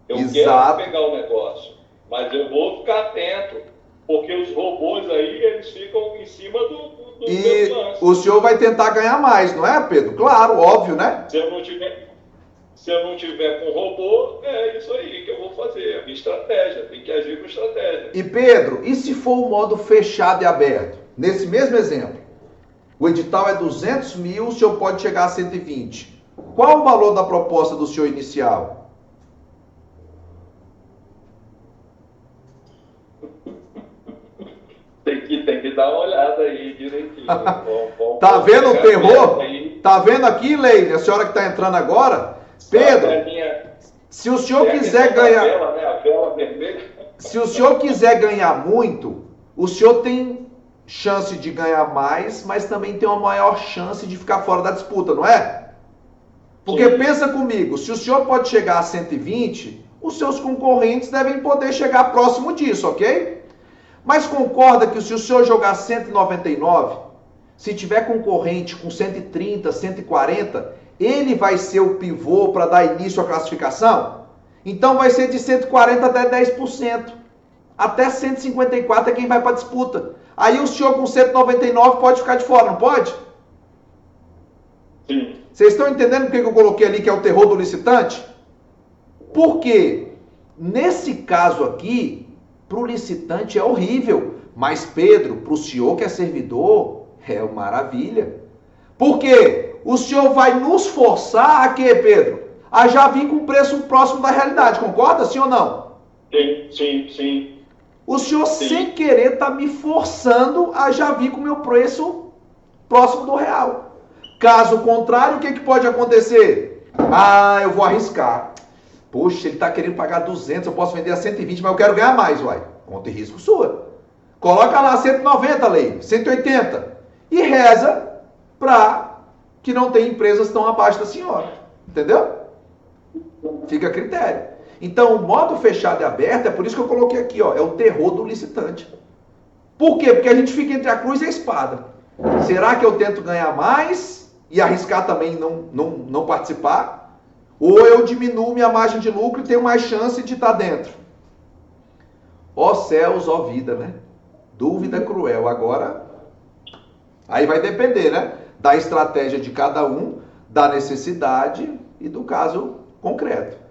Eu Exato. quero pegar o negócio, mas eu vou ficar atento, porque os robôs aí, eles ficam em cima E lance. o senhor vai tentar ganhar mais, não é, Pedro? Claro, óbvio, né? Se eu não tiver com robô, é isso aí que eu vou fazer. É a minha estratégia. Tem que agir com estratégia. E Pedro, e se for o modo fechado e aberto? Nesse mesmo exemplo, o edital é 200 mil, o senhor pode chegar a 120. Qual o valor da proposta do senhor inicial? Tem que dar uma olhada aí direitinho. Tá vendo o terror? Tá vendo aqui, Leila, a senhora que está entrando agora? Pedro, se o senhor quiser ganhar... A vela vermelha. Se o senhor quiser ganhar muito, o senhor tem chance de ganhar mais, mas também tem uma maior chance de ficar fora da disputa, não é? Porque Sim. pensa comigo, se o senhor pode chegar a 120, os seus concorrentes devem poder chegar próximo disso, ok? Mas concorda que se o senhor jogar 199, se tiver concorrente com 130, 140, ele vai ser o pivô para dar início à classificação? Então vai ser de 140 até 10%. Até 154 é quem vai para a disputa. Aí o senhor com 199 pode ficar de fora, não pode? Sim. Vocês estão entendendo por que eu coloquei ali que é o terror do licitante? Porque nesse caso aqui, para o licitante é horrível. Mas Pedro, para o senhor que é servidor, é uma maravilha. Por quê? O senhor vai nos forçar a quê, Pedro? A já vir com preço próximo da realidade, concorda, sim ou não? Sim. O senhor, Sim. sem querer, está me forçando a já vir com o meu preço próximo do real. Caso contrário, o que pode acontecer? Ah, eu vou arriscar. Poxa, ele está querendo pagar 200, eu posso vender a 120, mas eu quero ganhar mais, uai. Conta e risco sua. Coloca lá 190, lei, 180. E reza para que não tenha empresas tão abaixo da senhora. Entendeu? Fica a critério. Então, o modo fechado e aberto, é por isso que eu coloquei aqui, ó, é o terror do licitante. Por quê? Porque a gente fica entre a cruz e a espada. Será que eu tento ganhar mais e arriscar também não participar? Ou eu diminuo minha margem de lucro e tenho mais chance de estar dentro? Ó céus, ó vida, né? Dúvida cruel. Agora, aí vai depender, né? Da estratégia de cada um, da necessidade e do caso concreto.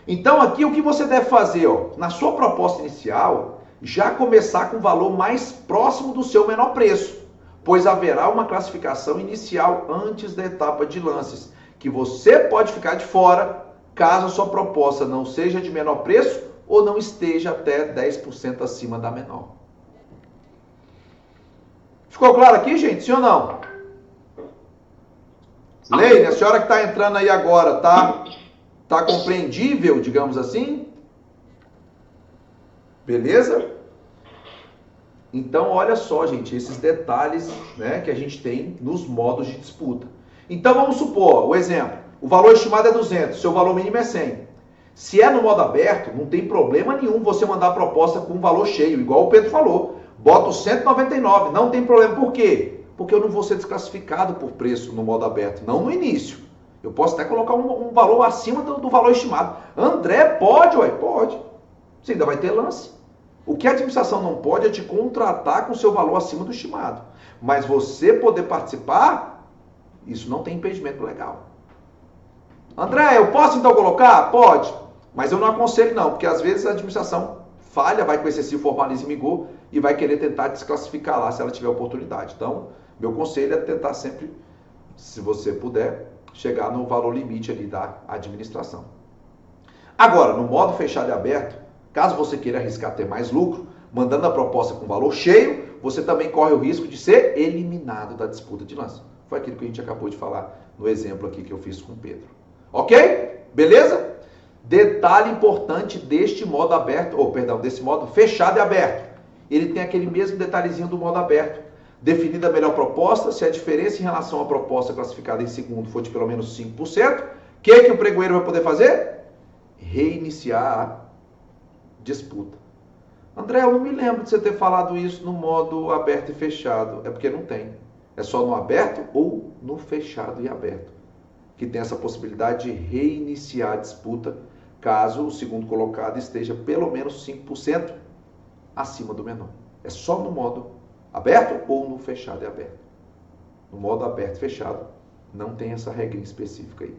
Então aqui o que você deve fazer, ó, na sua proposta inicial, já começar com o valor mais próximo do seu menor preço, pois haverá uma classificação inicial antes da etapa de lances, que você pode ficar de fora caso a sua proposta não seja de menor preço ou não esteja até 10% acima da menor. Ficou claro aqui, gente? Sim ou não? Leine, a senhora que está entrando aí agora, tá compreendível, digamos assim? Beleza? Então, olha só, gente, esses detalhes, né, que a gente tem nos modos de disputa. Então, vamos supor, o exemplo, o valor estimado é 200, seu valor mínimo é 100. Se é no modo aberto, não tem problema nenhum você mandar a proposta com um valor cheio, igual o Pedro falou. Bota o 199, não tem problema. Por quê? Porque eu não vou ser desclassificado por preço no modo aberto, não no início. Eu posso até colocar um valor acima do valor estimado. André, pode, ué? Pode. Você ainda vai ter lance. O que a administração não pode é te contratar com seu valor acima do estimado. Mas você poder participar, isso não tem impedimento legal. André, eu posso então colocar? Pode. Mas eu não aconselho não, porque às vezes a administração falha, vai com excessivo formalismo e rigor e vai querer tentar desclassificar lá se ela tiver oportunidade. Então, meu conselho é tentar sempre, se você puder, chegar no valor limite ali da administração. Agora, no modo fechado e aberto, caso você queira arriscar ter mais lucro, mandando a proposta com valor cheio, você também corre o risco de ser eliminado da disputa de lance. Foi aquilo que a gente acabou de falar no exemplo aqui que eu fiz com o Pedro. Ok? Beleza? Detalhe importante deste modo aberto, desse modo fechado e aberto. Ele tem aquele mesmo detalhezinho do modo aberto. Definida a melhor proposta, se a diferença em relação à proposta classificada em segundo for de pelo menos 5%, o que o pregoeiro vai poder fazer? Reiniciar a disputa. André, eu não me lembro de você ter falado isso no modo aberto e fechado. É porque não tem. É só no aberto ou no fechado e aberto que tem essa possibilidade de reiniciar a disputa caso o segundo colocado esteja pelo menos 5% acima do menor. É só no modo aberto ou no fechado e aberto. No modo aberto e fechado, não tem essa regra específica aí.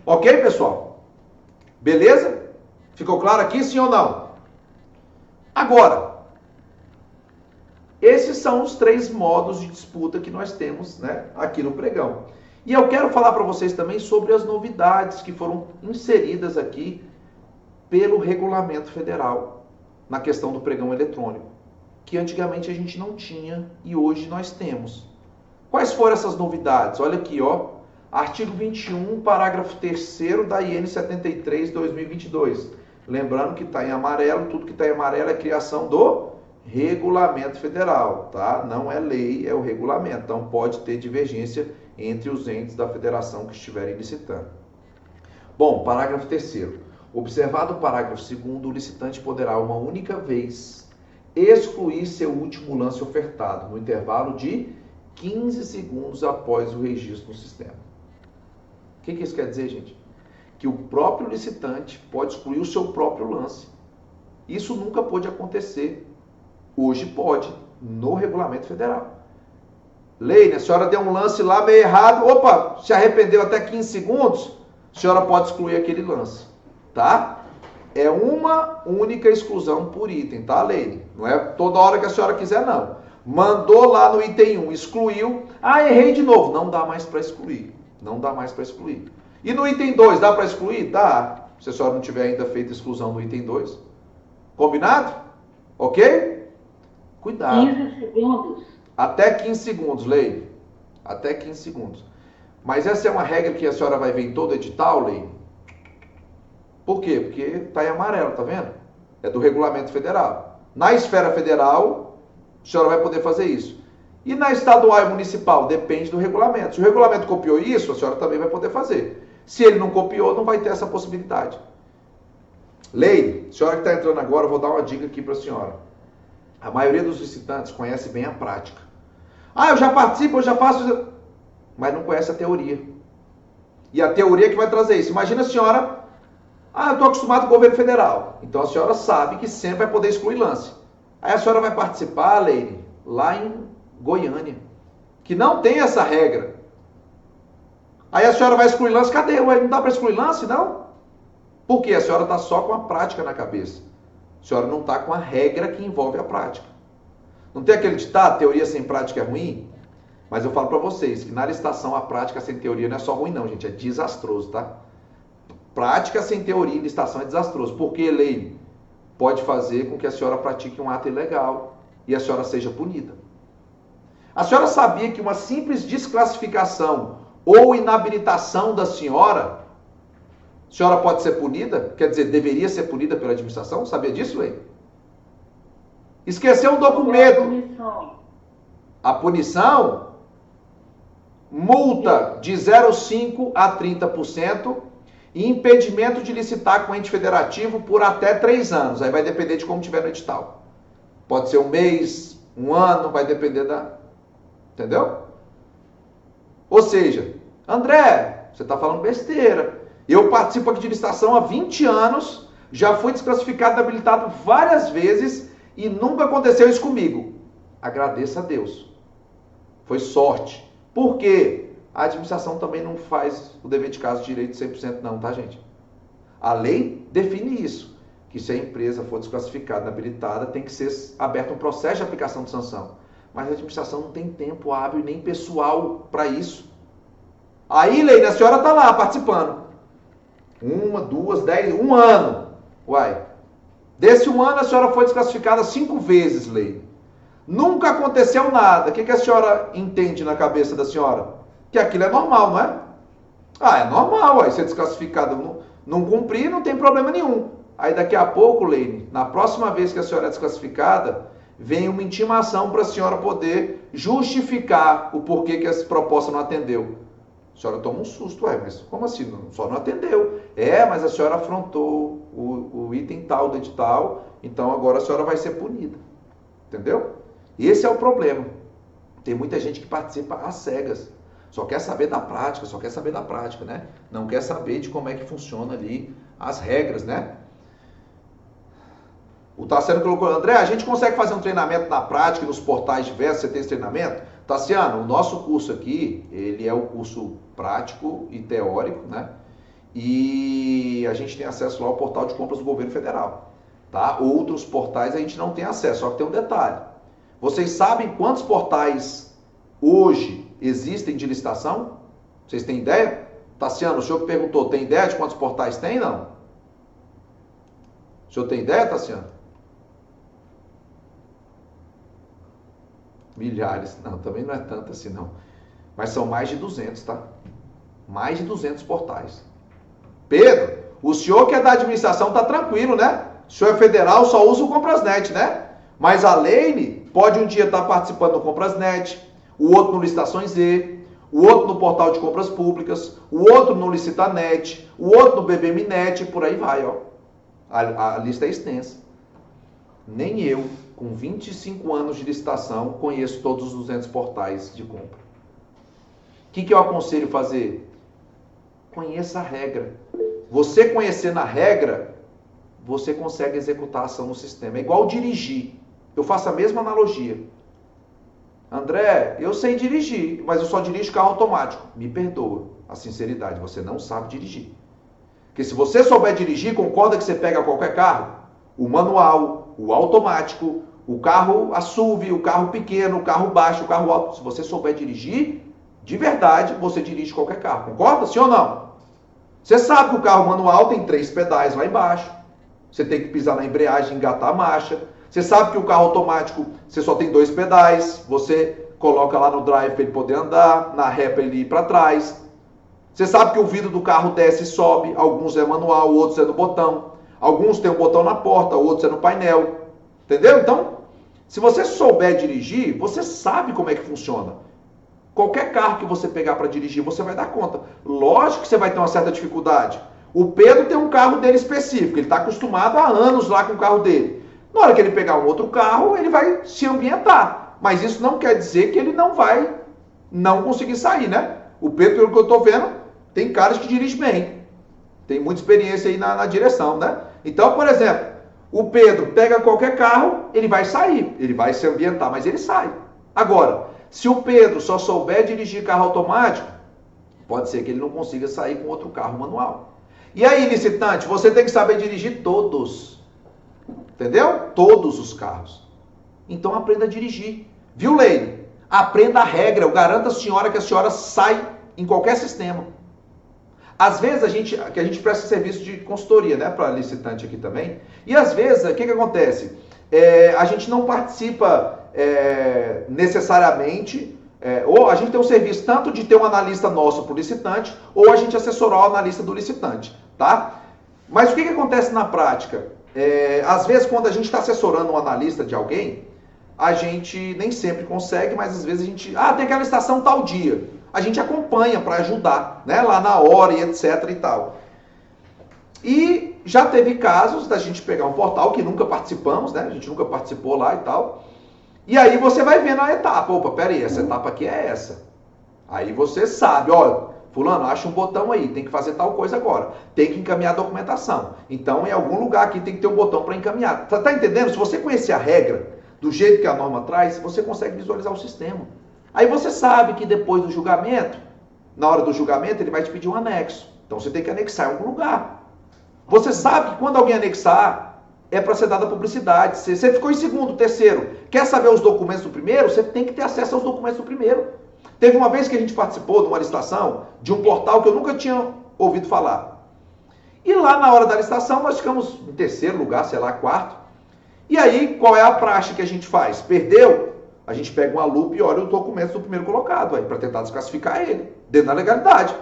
Ok, pessoal? Beleza? Ficou claro aqui, sim ou não? Agora, esses são os 3 modos de disputa que nós temos, né, aqui no pregão. E eu quero falar para vocês também sobre as novidades que foram inseridas aqui pelo Regulamento Federal na questão do pregão eletrônico, que antigamente a gente não tinha e hoje nós temos. Quais foram essas novidades? Olha aqui, ó. Artigo 21, parágrafo 3º da IN 73/2022. Lembrando que está em amarelo, tudo que está em amarelo é criação do Regulamento Federal, tá? Não é lei, é o regulamento. Então pode ter divergência entre os entes da federação que estiverem licitando. Bom, parágrafo 3º. Observado o parágrafo 2º, o licitante poderá uma única vez excluir seu último lance ofertado no intervalo de 15 segundos após o registro no sistema. O que isso quer dizer, gente? Que o próprio licitante pode excluir o seu próprio lance. Isso nunca pôde acontecer. Hoje pode, no Regulamento Federal. Lei, a senhora deu um lance lá meio errado, opa, se arrependeu até 15 segundos, a senhora pode excluir aquele lance, tá? É uma única exclusão por item, tá, Leine? Não é toda hora que a senhora quiser, não. Mandou lá no item 1, excluiu, errei de novo, não dá mais para excluir, não dá mais para excluir. E no item 2, dá para excluir? Dá, se a senhora não tiver ainda feito exclusão no item 2. Combinado? Ok? Cuidado. 15 segundos. Até 15 segundos, Leine. Até 15 segundos. Mas essa é uma regra que a senhora vai ver em todo edital, Leine? Por quê? Porque está em amarelo, tá vendo? É do Regulamento Federal. Na esfera federal, a senhora vai poder fazer isso. E na estadual e municipal, depende do regulamento. Se o regulamento copiou isso, a senhora também vai poder fazer. Se ele não copiou, não vai ter essa possibilidade. Leine, a senhora que está entrando agora, eu vou dar uma dica aqui para a senhora. A maioria dos licitantes conhece bem a prática. Eu já participo, eu já faço, mas não conhece a teoria. E a teoria que vai trazer isso. Imagina a senhora, eu estou acostumado com o governo federal. Então a senhora sabe que sempre vai poder excluir lance. Aí a senhora vai participar, Leine, lá em Goiânia, que não tem essa regra. Aí a senhora vai excluir lance, cadê? Ué, não dá para excluir lance, não? Por quê? A senhora está só com a prática na cabeça. A senhora não está com a regra que envolve a prática. Não tem aquele ditado, teoria sem prática é ruim? Mas eu falo para vocês que na licitação a prática sem teoria não é só ruim não, gente, é desastroso, tá? Prática sem teoria em licitação é desastroso. Porque, Leine, pode fazer com que a senhora pratique um ato ilegal e a senhora seja punida. A senhora sabia que uma simples desclassificação ou inabilitação da senhora, a senhora pode ser punida? Quer dizer, deveria ser punida pela administração? Sabia disso, Leine? Esqueceu um documento. A punição, multa de 0,5% a 30% e impedimento de licitar com ente federativo por até 3 anos. Aí vai depender de como tiver no edital. Pode ser 1 mês, 1 ano, vai depender da... Entendeu? Ou seja, André, você está falando besteira. Eu participo aqui de licitação há 20 anos, já fui desclassificado e habilitado várias vezes e nunca aconteceu isso comigo. Agradeça a Deus. Foi sorte. Por quê? A administração também não faz o dever de casa de direito 100% não, tá, gente? A lei define isso, que se a empresa for desclassificada e habilitada, tem que ser aberto um processo de aplicação de sanção. Mas a administração não tem tempo hábil nem pessoal para isso. Aí, Leine, a senhora está lá participando. 1, 2, 10, 1 ano. Uai. Desse 1 ano a senhora foi desclassificada 5 vezes, Leine. Nunca aconteceu nada. O que a senhora entende na cabeça da senhora? Que aquilo é normal, não é? É normal, aí ser desclassificado não cumprir, não tem problema nenhum. Aí daqui a pouco, Leine, na próxima vez que a senhora é desclassificada, vem uma intimação para a senhora poder justificar o porquê que essa proposta não atendeu. A senhora toma um susto, mas como assim? Só não atendeu. Mas a senhora afrontou o item tal do edital, então agora a senhora vai ser punida. Entendeu? Esse é o problema. Tem muita gente que participa às cegas. Só quer saber da prática, né? Não quer saber de como é que funciona ali as regras, né? O Tassiano colocou, André, a gente consegue fazer um treinamento na prática nos portais diversos, você tem esse treinamento? Tassiano, o nosso curso aqui, ele é o curso prático e teórico, né? E a gente tem acesso lá ao portal de compras do governo federal, tá? Outros portais a gente não tem acesso, só que tem um detalhe. Vocês sabem quantos portais hoje existem de licitação? Vocês têm ideia? Tassiano, o senhor que perguntou, tem ideia de quantos portais tem, não? O senhor tem ideia, Tassiano? Milhares. Não, também não é tanto assim, não. Mas são mais de 200, tá? Mais de 200 portais. Pedro, o senhor que é da administração tá tranquilo, né? O senhor é federal, só usa o Comprasnet, né? Mas a Leine pode um dia estar participando do Comprasnet, o outro no Licitações Z, o outro no Portal de Compras Públicas, o outro no Licitanet, o outro no BBMnet, por aí vai, ó. A lista é extensa. Nem eu, com 25 anos de licitação, conheço todos os 200 portais de compra. O que eu aconselho fazer? Conheça a regra. Você conhecendo a regra, você consegue executar a ação no sistema. É igual dirigir. Eu faço a mesma analogia. André, eu sei dirigir, mas eu só dirijo carro automático. Me perdoa a sinceridade, você não sabe dirigir. Porque se você souber dirigir, concorda que você pega qualquer carro? O manual, o automático, o carro a SUV, o carro pequeno, o carro baixo, o carro alto. Se você souber dirigir, de verdade, você dirige qualquer carro. Concorda? Sim ou não? Você sabe que o carro manual tem 3 pedais lá embaixo. Você tem que pisar na embreagem e engatar a marcha. Você sabe que o carro automático, você só tem 2 pedais. Você coloca lá no drive para ele poder andar, na ré para ele ir para trás. Você sabe que o vidro do carro desce e sobe. Alguns é manual, outros é no botão. Alguns tem um botão na porta, outros é no painel. Entendeu? Então, se você souber dirigir, você sabe como é que funciona. Qualquer carro que você pegar para dirigir, você vai dar conta. Lógico que você vai ter uma certa dificuldade. O Pedro tem um carro dele específico. Ele está acostumado há anos lá com o carro dele. Na hora que ele pegar um outro carro, ele vai se ambientar. Mas isso não quer dizer que ele não vai não conseguir sair, né? O Pedro, pelo que eu estou vendo, tem caras que dirigem bem. Tem muita experiência aí na direção, né? Então, por exemplo, o Pedro pega qualquer carro, ele vai sair. Ele vai se ambientar, mas ele sai. Agora, se o Pedro só souber dirigir carro automático, pode ser que ele não consiga sair com outro carro manual. E aí, licitante, você tem que saber dirigir todos. Entendeu? Todos os carros. Então aprenda a dirigir. Viu, Leide? Aprenda a regra. Eu garanto à senhora que a senhora sai em qualquer sistema. Às vezes a gente presta serviço de consultoria, né, para licitante aqui também. E às vezes, o que acontece? A gente não participa necessariamente, ou a gente tem um serviço tanto de ter um analista nosso para o licitante, ou a gente assessorar o analista do licitante, tá? Mas o que acontece na prática? Às vezes, quando a gente está assessorando um analista de alguém, a gente nem sempre consegue, mas às vezes a gente... tem aquela licitação tal dia. A gente acompanha para ajudar, né? Lá na hora e etc e tal. E já teve casos da gente pegar um portal que nunca participamos, né? A gente nunca participou lá e tal. E aí você vai vendo a etapa. Opa, peraí, essa etapa aqui é essa. Aí você sabe, ó, fulano, acha um botão aí, tem que fazer tal coisa agora. Tem que encaminhar a documentação. Então, em algum lugar aqui tem que ter um botão para encaminhar. Tá entendendo? Se você conhecer a regra, do jeito que a norma traz, você consegue visualizar o sistema. Aí você sabe que depois do julgamento, na hora do julgamento, ele vai te pedir um anexo. Então você tem que anexar em algum lugar. Você sabe que quando alguém anexar, é para ser dada publicidade. Você ficou em segundo, terceiro. Quer saber os documentos do primeiro? Você tem que ter acesso aos documentos do primeiro. Teve uma vez que a gente participou de uma licitação de um portal que eu nunca tinha ouvido falar. E lá na hora da licitação, nós ficamos em terceiro lugar, sei lá, quarto. E aí, qual é a praxe que a gente faz? Perdeu? A gente pega uma lupa e olha os documentos do primeiro colocado, para tentar desclassificar ele, dentro da legalidade.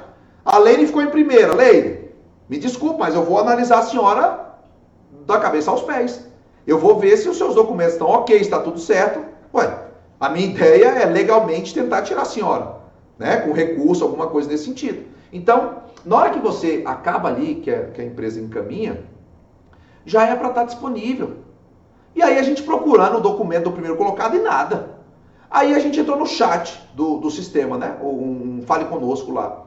A Leine ficou em primeira. Leine, me desculpa, mas eu vou analisar a senhora da cabeça aos pés. Eu vou ver se os seus documentos estão ok, está tudo certo. Ué, a minha ideia é legalmente tentar tirar a senhora, né, com recurso, alguma coisa nesse sentido. Então, na hora que você acaba ali, que a empresa encaminha, já é para estar disponível. E aí a gente procurando o documento do primeiro colocado e nada. Aí a gente entrou no chat do sistema, né? Um Fale Conosco lá.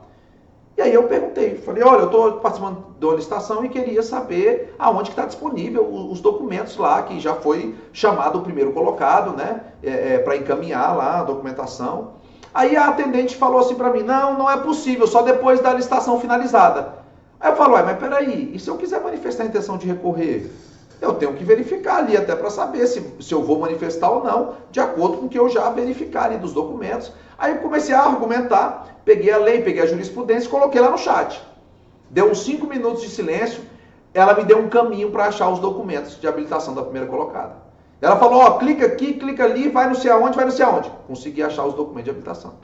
E aí eu perguntei, falei, olha, eu estou participando de uma licitação e queria saber aonde que está disponível os documentos lá, que já foi chamado o primeiro colocado, né, para encaminhar lá a documentação. Aí a atendente falou assim para mim, não é possível, só depois da licitação finalizada. Aí eu falo, mas peraí, e se eu quiser manifestar a intenção de recorrer? Eu tenho que verificar ali até para saber se eu vou manifestar ou não, de acordo com o que eu já verificar ali dos documentos. Aí eu comecei a argumentar, peguei a lei, peguei a jurisprudência e coloquei lá no chat. Deu uns 5 minutos de silêncio, ela me deu um caminho para achar os documentos de habilitação da primeira colocada. Ela falou, clica aqui, clica ali, vai não sei aonde, vai não sei aonde. Consegui achar os documentos de habilitação.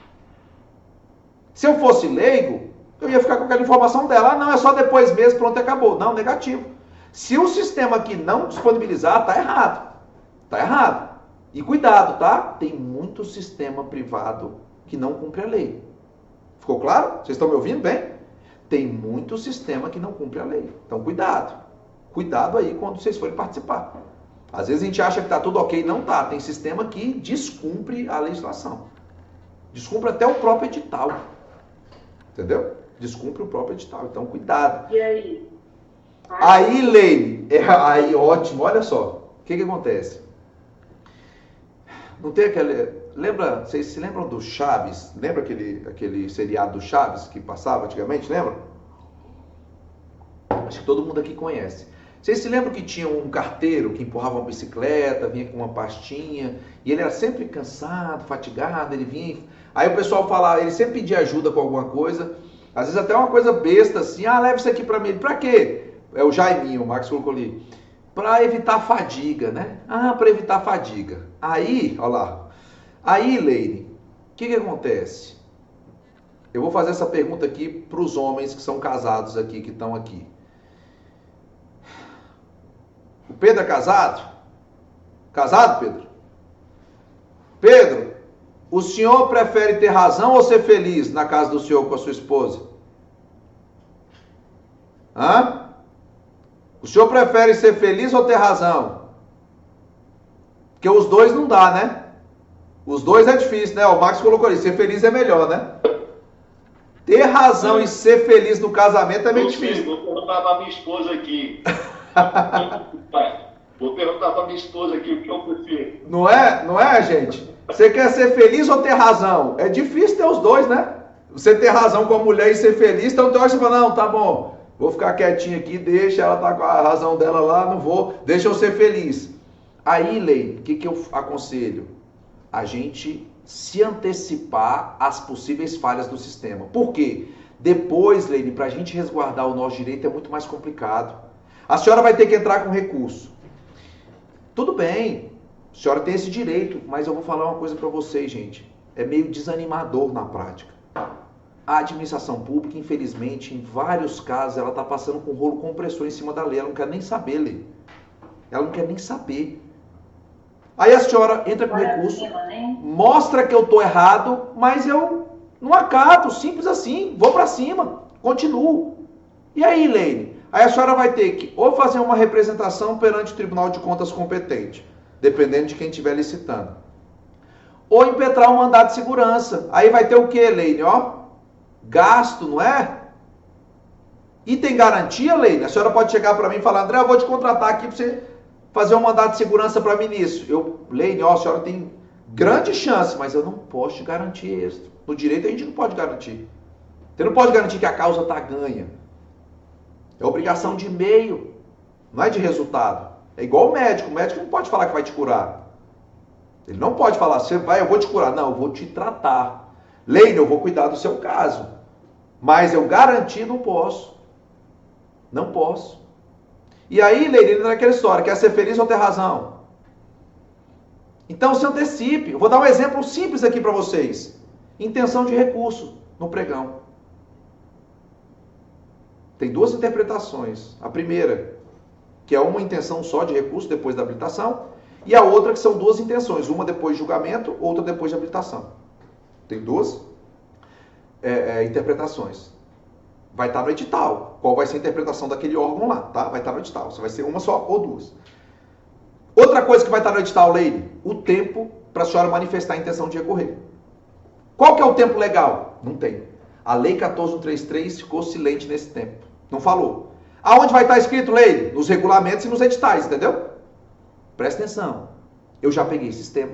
Se eu fosse leigo, eu ia ficar com aquela informação dela. Não, é só depois mesmo, pronto, acabou. Não, negativo. Se o sistema aqui não disponibilizar, tá errado. Tá errado. E cuidado, tá? Tem muito sistema privado que não cumpre a lei. Ficou claro? Vocês estão me ouvindo bem? Tem muito sistema que não cumpre a lei. Então, cuidado. Cuidado aí quando vocês forem participar. Às vezes a gente acha que tá tudo ok. Não tá. Tem sistema que descumpre a legislação. Descumpre até o próprio edital. Entendeu? Descumpre o próprio edital. Então, cuidado. E aí? Aí, Leile, aí ótimo, olha só. O que acontece? Não tem aquele... Lembra, vocês se lembram do Chaves? Lembra aquele seriado do Chaves que passava antigamente, lembra? Acho que todo mundo aqui conhece. Vocês se lembram que tinha um carteiro que empurrava uma bicicleta, vinha com uma pastinha, e ele era sempre cansado, fatigado, ele vinha... Aí o pessoal falava, ele sempre pedia ajuda com alguma coisa, às vezes até uma coisa besta assim, leva isso aqui pra mim. Pra quê? É o Jaiminho, o Max colocou ali. Pra evitar fadiga, né? Pra evitar fadiga. Aí, olha lá. Aí, Leire, o que acontece? Eu vou fazer essa pergunta aqui pros homens que são casados aqui, que estão aqui. O Pedro é casado? Casado, Pedro? Pedro, o senhor prefere ter razão ou ser feliz na casa do senhor com a sua esposa? O senhor prefere ser feliz ou ter razão? Porque os dois não dá, né? Os dois é difícil, né? O Max colocou ali, ser feliz é melhor, né? Ter razão e ser feliz no casamento é meio difícil. Vou perguntar pra minha esposa aqui. Vou perguntar pra minha esposa aqui o que eu prefiro. Não é, gente? Você quer ser feliz ou ter razão? É difícil ter os dois, né? Você ter razão com a mulher e ser feliz, então tem hora que você fala, não, tá bom, vou ficar quietinho aqui, deixa ela tá com a razão dela lá, não vou, deixa eu ser feliz. Aí, Lei, o que eu aconselho? A gente se antecipar às possíveis falhas do sistema. Por quê? Depois, Leine, para a gente resguardar o nosso direito é muito mais complicado. A senhora vai ter que entrar com recurso. Tudo bem, a senhora tem esse direito, mas eu vou falar uma coisa para vocês, gente. É meio desanimador na prática. A administração pública, infelizmente, em vários casos, ela está passando com rolo compressor em cima da lei. Ela não quer nem saber, Lei. Ela não quer nem saber. Aí a senhora entra com recurso, mostra que eu estou errado, mas eu não acato, simples assim, vou para cima, continuo. E aí, Leine? Aí a senhora vai ter que ou fazer uma representação perante o Tribunal de Contas competente, dependendo de quem estiver licitando, ou impetrar um mandado de segurança. Aí vai ter o que, Leine? Gasto, não é? E tem garantia, Leine? A senhora pode chegar para mim e falar, André, eu vou te contratar aqui para você fazer um mandado de segurança para mim nisso. Leine, a senhora tem grande chance, mas eu não posso te garantir isso. No direito a gente não pode garantir. Você não pode garantir que a causa está ganha. É obrigação de meio, não é de resultado. É igual o médico não pode falar que vai te curar. Ele não pode falar, você vai, eu vou te curar. Não, eu vou te tratar. Leine, eu vou cuidar do seu caso. Mas eu garantir não posso. Não posso. E aí, Leine, naquela história, quer ser feliz ou ter razão? Então se antecipe. Eu vou dar um exemplo simples aqui para vocês. Intenção de recurso no pregão. Tem duas interpretações. A primeira, que é uma intenção só de recurso depois da habilitação, e a outra que são duas intenções, uma depois de julgamento, outra depois de habilitação. Tem duas interpretações. Vai estar no edital. Qual vai ser a interpretação daquele órgão lá, tá? Vai estar no edital. Se vai ser uma só ou duas. Outra coisa que vai estar no edital, Leine, o tempo para a senhora manifestar a intenção de recorrer. Qual que é o tempo legal? Não tem. A Lei 14.133 ficou silente nesse tempo. Não falou. Aonde vai estar escrito, lei? Nos regulamentos e nos editais, entendeu? Presta atenção. Eu já peguei esse sistema,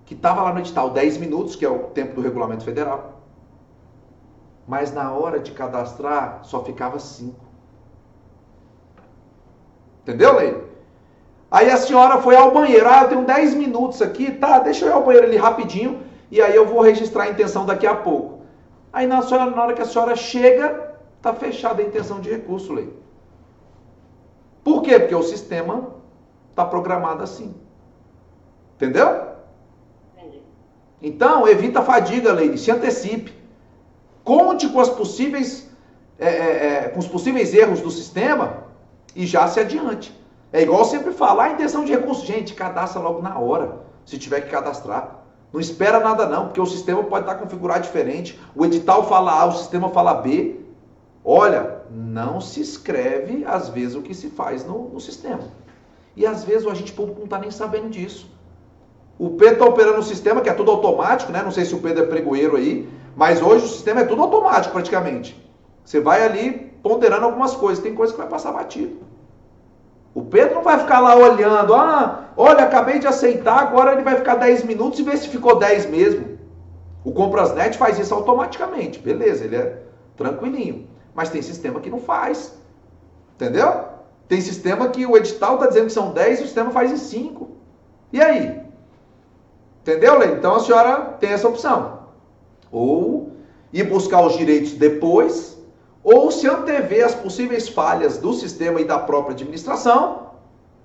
que estava lá no edital 10 minutos, que é o tempo do regulamento federal. Mas na hora de cadastrar, só ficava 5. Entendeu, lei? Aí a senhora foi ao banheiro. Eu tenho 10 minutos aqui, tá? Deixa eu ir ao banheiro ali rapidinho, e aí eu vou registrar a intenção daqui a pouco. Aí na hora que a senhora chega, está fechada a intenção de recurso, lei. Por quê? Porque o sistema está programado assim. Entendeu? Entendi. Então, evita a fadiga, lei. Se antecipe. Conte com os possíveis erros do sistema e já se adiante. É igual eu sempre falo, a intenção de recurso, gente, cadastra logo na hora, se tiver que cadastrar. Não espera nada não, porque o sistema pode estar configurado diferente. O edital fala A, o sistema fala B. Olha, não se escreve, às vezes, o que se faz no sistema. E, às vezes, o agente público não está nem sabendo disso. O Pedro está operando um sistema que é tudo automático, né? Não sei se o Pedro é pregoeiro aí, mas hoje o sistema é tudo automático, praticamente. Você vai ali ponderando algumas coisas. Tem coisa que vai passar batido. O Pedro não vai ficar lá olhando, olha, acabei de aceitar, agora ele vai ficar 10 minutos e ver se ficou 10 mesmo. O Comprasnet faz isso automaticamente, beleza, ele é tranquilinho. Mas tem sistema que não faz, entendeu? Tem sistema que o edital está dizendo que são 10 e o sistema faz em 5. E aí? Entendeu, Lei? Então a senhora tem essa opção. Ou ir buscar os direitos depois, ou se antever as possíveis falhas do sistema e da própria administração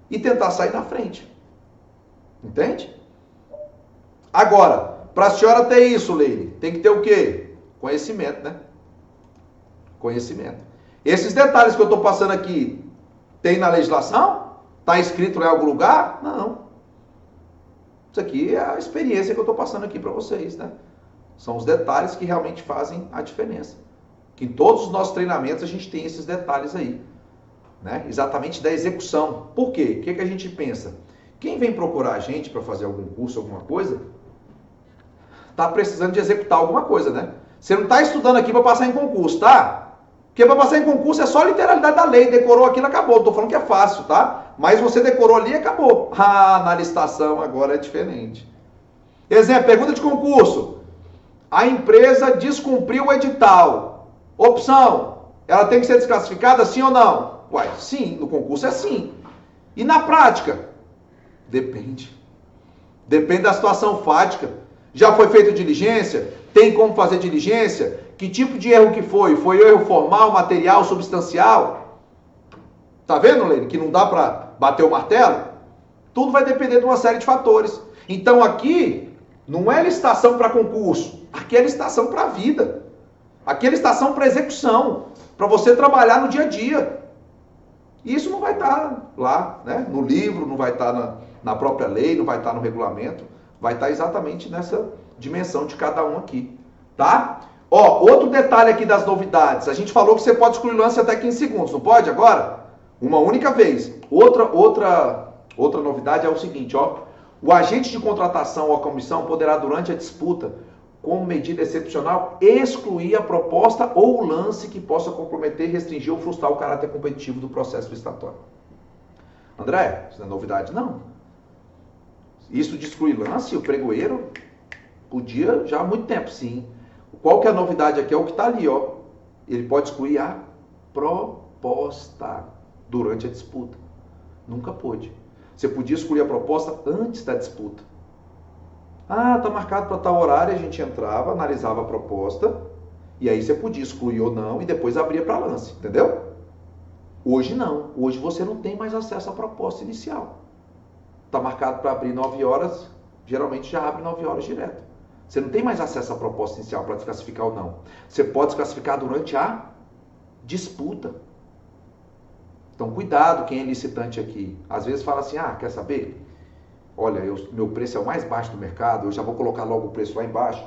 e tentar sair na frente. Entende? Agora, para a senhora ter isso, Leile, tem que ter o quê? Conhecimento, né? Conhecimento. Esses detalhes que eu estou passando aqui, tem na legislação? Está escrito em algum lugar? Não. Isso aqui é a experiência que eu estou passando aqui para vocês, né? São os detalhes que realmente fazem a diferença. Que em todos os nossos treinamentos a gente tem esses detalhes aí, né? Exatamente da execução. Por quê? O que a gente pensa? Quem vem procurar a gente para fazer algum curso, alguma coisa, está precisando de executar alguma coisa, né? Você não está estudando aqui para passar em concurso, tá? Porque para passar em concurso é só a literalidade da lei. Decorou aquilo, acabou. Estou falando que é fácil, tá? Mas você decorou ali e acabou. Na licitação agora é diferente. Exemplo, pergunta de concurso. A empresa descumpriu o edital. Opção, ela tem que ser desclassificada, sim ou não? Uai, sim, no concurso é sim. E na prática? Depende. Depende da situação fática. Já foi feita diligência? Tem como fazer diligência? Que tipo de erro que foi? Foi erro formal, material, substancial? Tá vendo, Leile, que não dá para bater o martelo? Tudo vai depender de uma série de fatores. Então aqui, não é licitação para concurso. Aqui é licitação para a vida. Aqui é licitação para execução, para você trabalhar no dia a dia. E isso não vai estar lá, né? No livro, não vai estar na própria lei, não vai estar no regulamento, vai estar exatamente nessa dimensão de cada um aqui, tá? Ó, outro detalhe aqui das novidades, a gente falou que você pode excluir lance até 15 segundos, não pode agora? Uma única vez. Outra novidade é o seguinte, ó, o agente de contratação ou a comissão poderá durante a disputa, como medida excepcional, excluir a proposta ou o lance que possa comprometer, restringir ou frustrar o caráter competitivo do processo licitatório. André, isso não é novidade, não. Isso de excluir lance, o pregoeiro podia já há muito tempo, sim. Qual que é a novidade aqui? É o que está ali, ó. Ele pode excluir a proposta durante a disputa. Nunca pôde. Você podia excluir a proposta antes da disputa. Tá marcado para tal horário, a gente entrava, analisava a proposta, e aí você podia excluir ou não, e depois abria para lance, entendeu? Hoje não, hoje você não tem mais acesso à proposta inicial. Está marcado para abrir 9 horas, geralmente já abre 9 horas direto. Você não tem mais acesso à proposta inicial para desclassificar ou não. Você pode desclassificar durante a disputa. Então cuidado quem é licitante aqui. Às vezes fala assim, quer saber? Olha, meu preço é o mais baixo do mercado, eu já vou colocar logo o preço lá embaixo.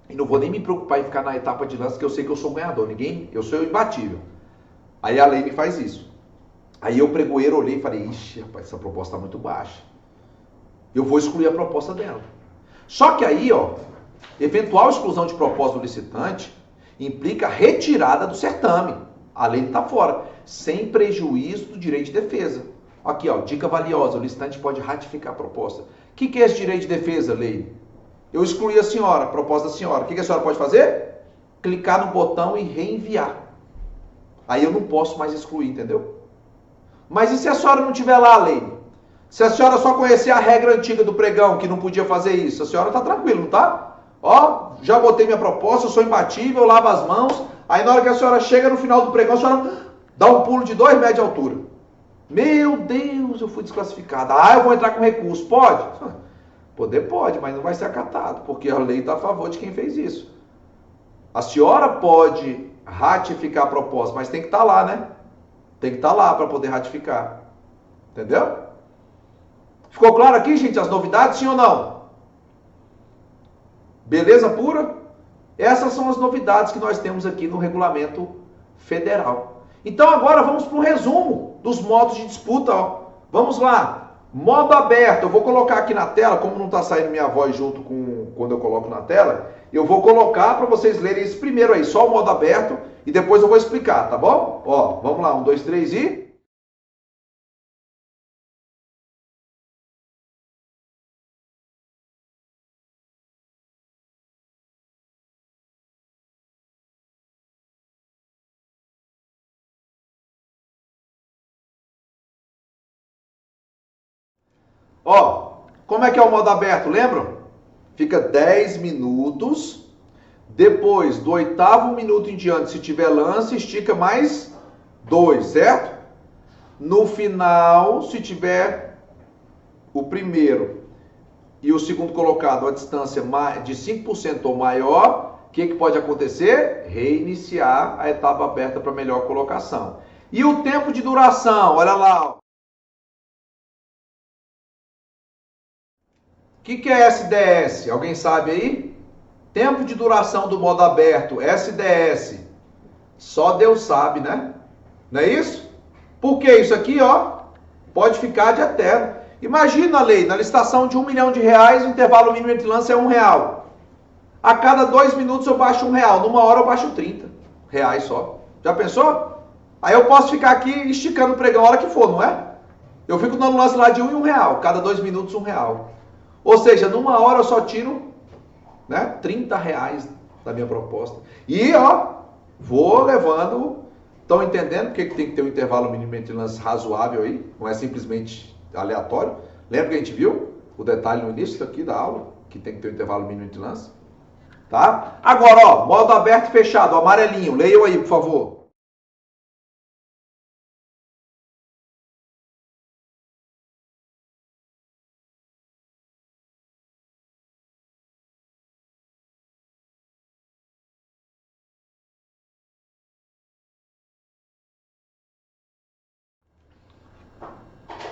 E não vou nem me preocupar em ficar na etapa de lance, que eu sei que eu sou ganhador. Eu sou imbatível. Aí a lei me faz isso. Aí eu, pregoeiro, olhei e falei, ixi, rapaz, essa proposta está muito baixa. Eu vou excluir a proposta dela. Só que aí, ó, Eventual exclusão de propósito do licitante implica retirada do certame. A lei está fora, sem prejuízo do direito de defesa. Aqui, ó, dica valiosa, o licitante pode ratificar a proposta. O que é esse direito de defesa, lei? Eu excluí a senhora, a proposta da senhora. O que a senhora pode fazer? Clicar no botão e reenviar. Aí eu não posso mais excluir, entendeu? Mas e se a senhora não tiver lá, lei? Se a senhora só conhecer a regra antiga do pregão, que não podia fazer isso, a senhora está tranquila, não tá? Ó, já botei minha proposta, eu sou imbatível, eu lavo as mãos. Aí na hora que a senhora chega no final do pregão, a senhora dá um pulo de 2 metros de altura. Meu Deus, eu fui desclassificada. Ah, eu vou entrar com recurso. Pode? Poder pode, mas não vai ser acatado, porque a lei está a favor de quem fez isso. A senhora pode ratificar a proposta, mas tem que estar lá, né? Tem que estar lá para poder ratificar. Entendeu? Ficou claro aqui, gente, as novidades, sim ou não? Beleza pura? Essas são as novidades que nós temos aqui no regulamento federal. Então agora vamos para um resumo dos modos de disputa. Ó. Vamos lá. Modo aberto. Eu vou colocar aqui na tela, como não está saindo minha voz junto com quando eu coloco na tela, eu vou colocar para vocês lerem esse primeiro aí, só o modo aberto, e depois eu vou explicar, tá bom? Ó, vamos lá, 1, 2, 3 e... Ó, como é que é o modo aberto, lembram? Fica 10 minutos, depois do 8º minuto em diante, se tiver lance, estica mais 2, certo? No final, se tiver o primeiro e o segundo colocado a distância de 5% ou maior, o que pode acontecer? Reiniciar a etapa aberta para melhor colocação. E o tempo de duração, olha lá, ó. O que é SDS? Alguém sabe aí? Tempo de duração do modo aberto, SDS. Só Deus sabe, né? Não é isso? Porque isso aqui, ó, pode ficar de eterno. Imagina a lei, na licitação de R$1 milhão, o intervalo mínimo entre lance é R$1. A cada 2 minutos eu baixo R$1. Numa hora eu baixo R$30 só. Já pensou? Aí eu posso ficar aqui esticando o pregão a hora que for, não é? Eu fico dando lance lá de R$1 e R$1. Cada 2 minutos R$1. Ou seja, numa hora eu só tiro, né, R$30 da minha proposta. E, ó, vou levando... Estão entendendo porque tem que ter um intervalo mínimo entre lances razoável aí? Não é simplesmente aleatório. Lembra que a gente viu o detalhe no início aqui da aula? Que tem que ter um intervalo mínimo entre lances. Tá? Agora, ó, modo aberto e fechado, amarelinho. Leiam aí, por favor.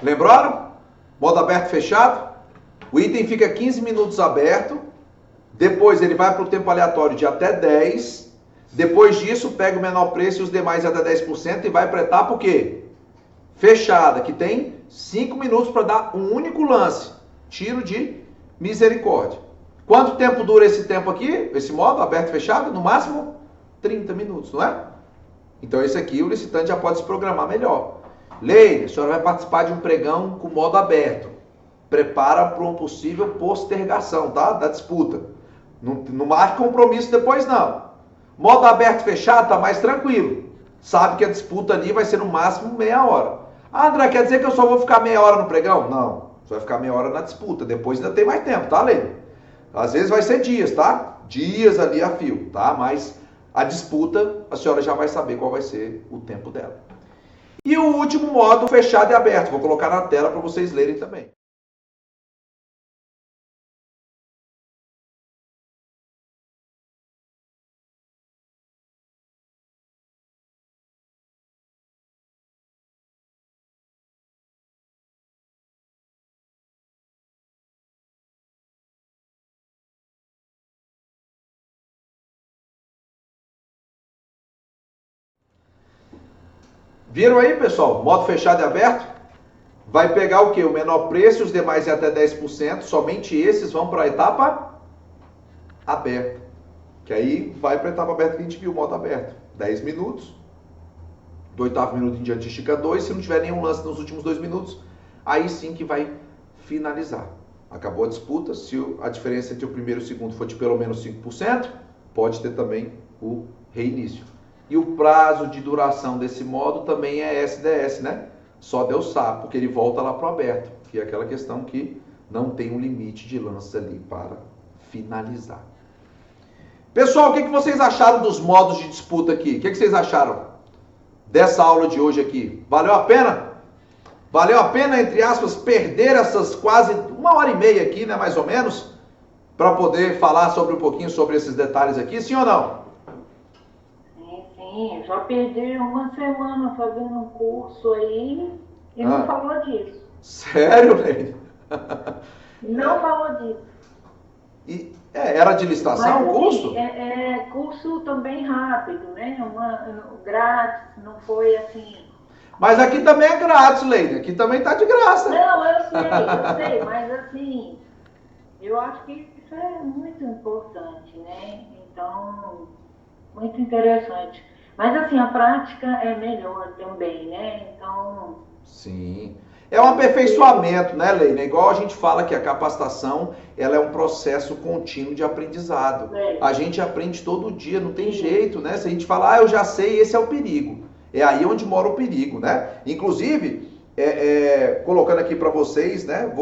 Lembraram? Modo aberto e fechado. O item fica 15 minutos aberto. Depois ele vai para o tempo aleatório de até 10. Depois disso, pega o menor preço e os demais até 10% e vai para a etapa o quê? Fechada, que tem 5 minutos para dar um único lance. Tiro de misericórdia. Quanto tempo dura esse tempo aqui? Esse modo aberto e fechado? No máximo 30 minutos, não é? Então esse aqui o licitante já pode se programar melhor. Lei, a senhora vai participar de um pregão com modo aberto. Prepara para uma possível postergação, tá? Da disputa. Não marque compromisso depois, não. Modo aberto e fechado tá mais tranquilo. Sabe que a disputa ali vai ser no máximo meia hora. Ah, André, quer dizer que eu só vou ficar meia hora no pregão? Não. Você vai ficar meia hora na disputa. Depois ainda tem mais tempo, tá, Lei? Às vezes vai ser dias, tá? Dias ali a fio, tá? Mas a disputa, a senhora já vai saber qual vai ser o tempo dela. E o último modo, fechado e aberto. Vou colocar na tela para vocês lerem também. Viram aí, pessoal? Modo fechado e aberto? Vai pegar o quê? O menor preço, os demais é até 10%. Somente esses vão para a etapa aberto. Que aí vai para a etapa aberta que a gente viu, modo aberto. 10 minutos. Do 8º minuto em diante estica 2. Se não tiver nenhum lance nos últimos 2 minutos, aí sim que vai finalizar. Acabou a disputa. Se a diferença entre o primeiro e o segundo for de pelo menos 5%, pode ter também o reinício. E o prazo de duração desse modo também é SDS, né? Só Deus sabe, porque ele volta lá para o aberto, que é aquela questão que não tem um limite de lance ali para finalizar. Pessoal, o que vocês acharam dos modos de disputa aqui? O que vocês acharam dessa aula de hoje aqui? Valeu a pena? Valeu a pena, entre aspas, perder essas quase 1h30 aqui, né, mais ou menos, para poder falar sobre um pouquinho sobre esses detalhes aqui, sim ou não? Sim, já perdi uma semana fazendo um curso aí e não falou disso. Sério, Leide? Não falou disso. E, era de licitação o curso? É curso também rápido, né? Grátis, não foi assim... Mas aqui também é grátis, Leide. Aqui também tá de graça. Não, eu sei, mas assim, eu acho que isso é muito importante, né? Então, muito interessante. Mas assim, a prática é melhor também, né? Então... Sim. É um aperfeiçoamento, né, Leine? Igual a gente fala que a capacitação, ela é um processo contínuo de aprendizado. A gente aprende todo dia, não tem jeito, né? Se a gente falar, eu já sei, esse é o perigo. É aí onde mora o perigo, né? Inclusive, colocando aqui para vocês, né?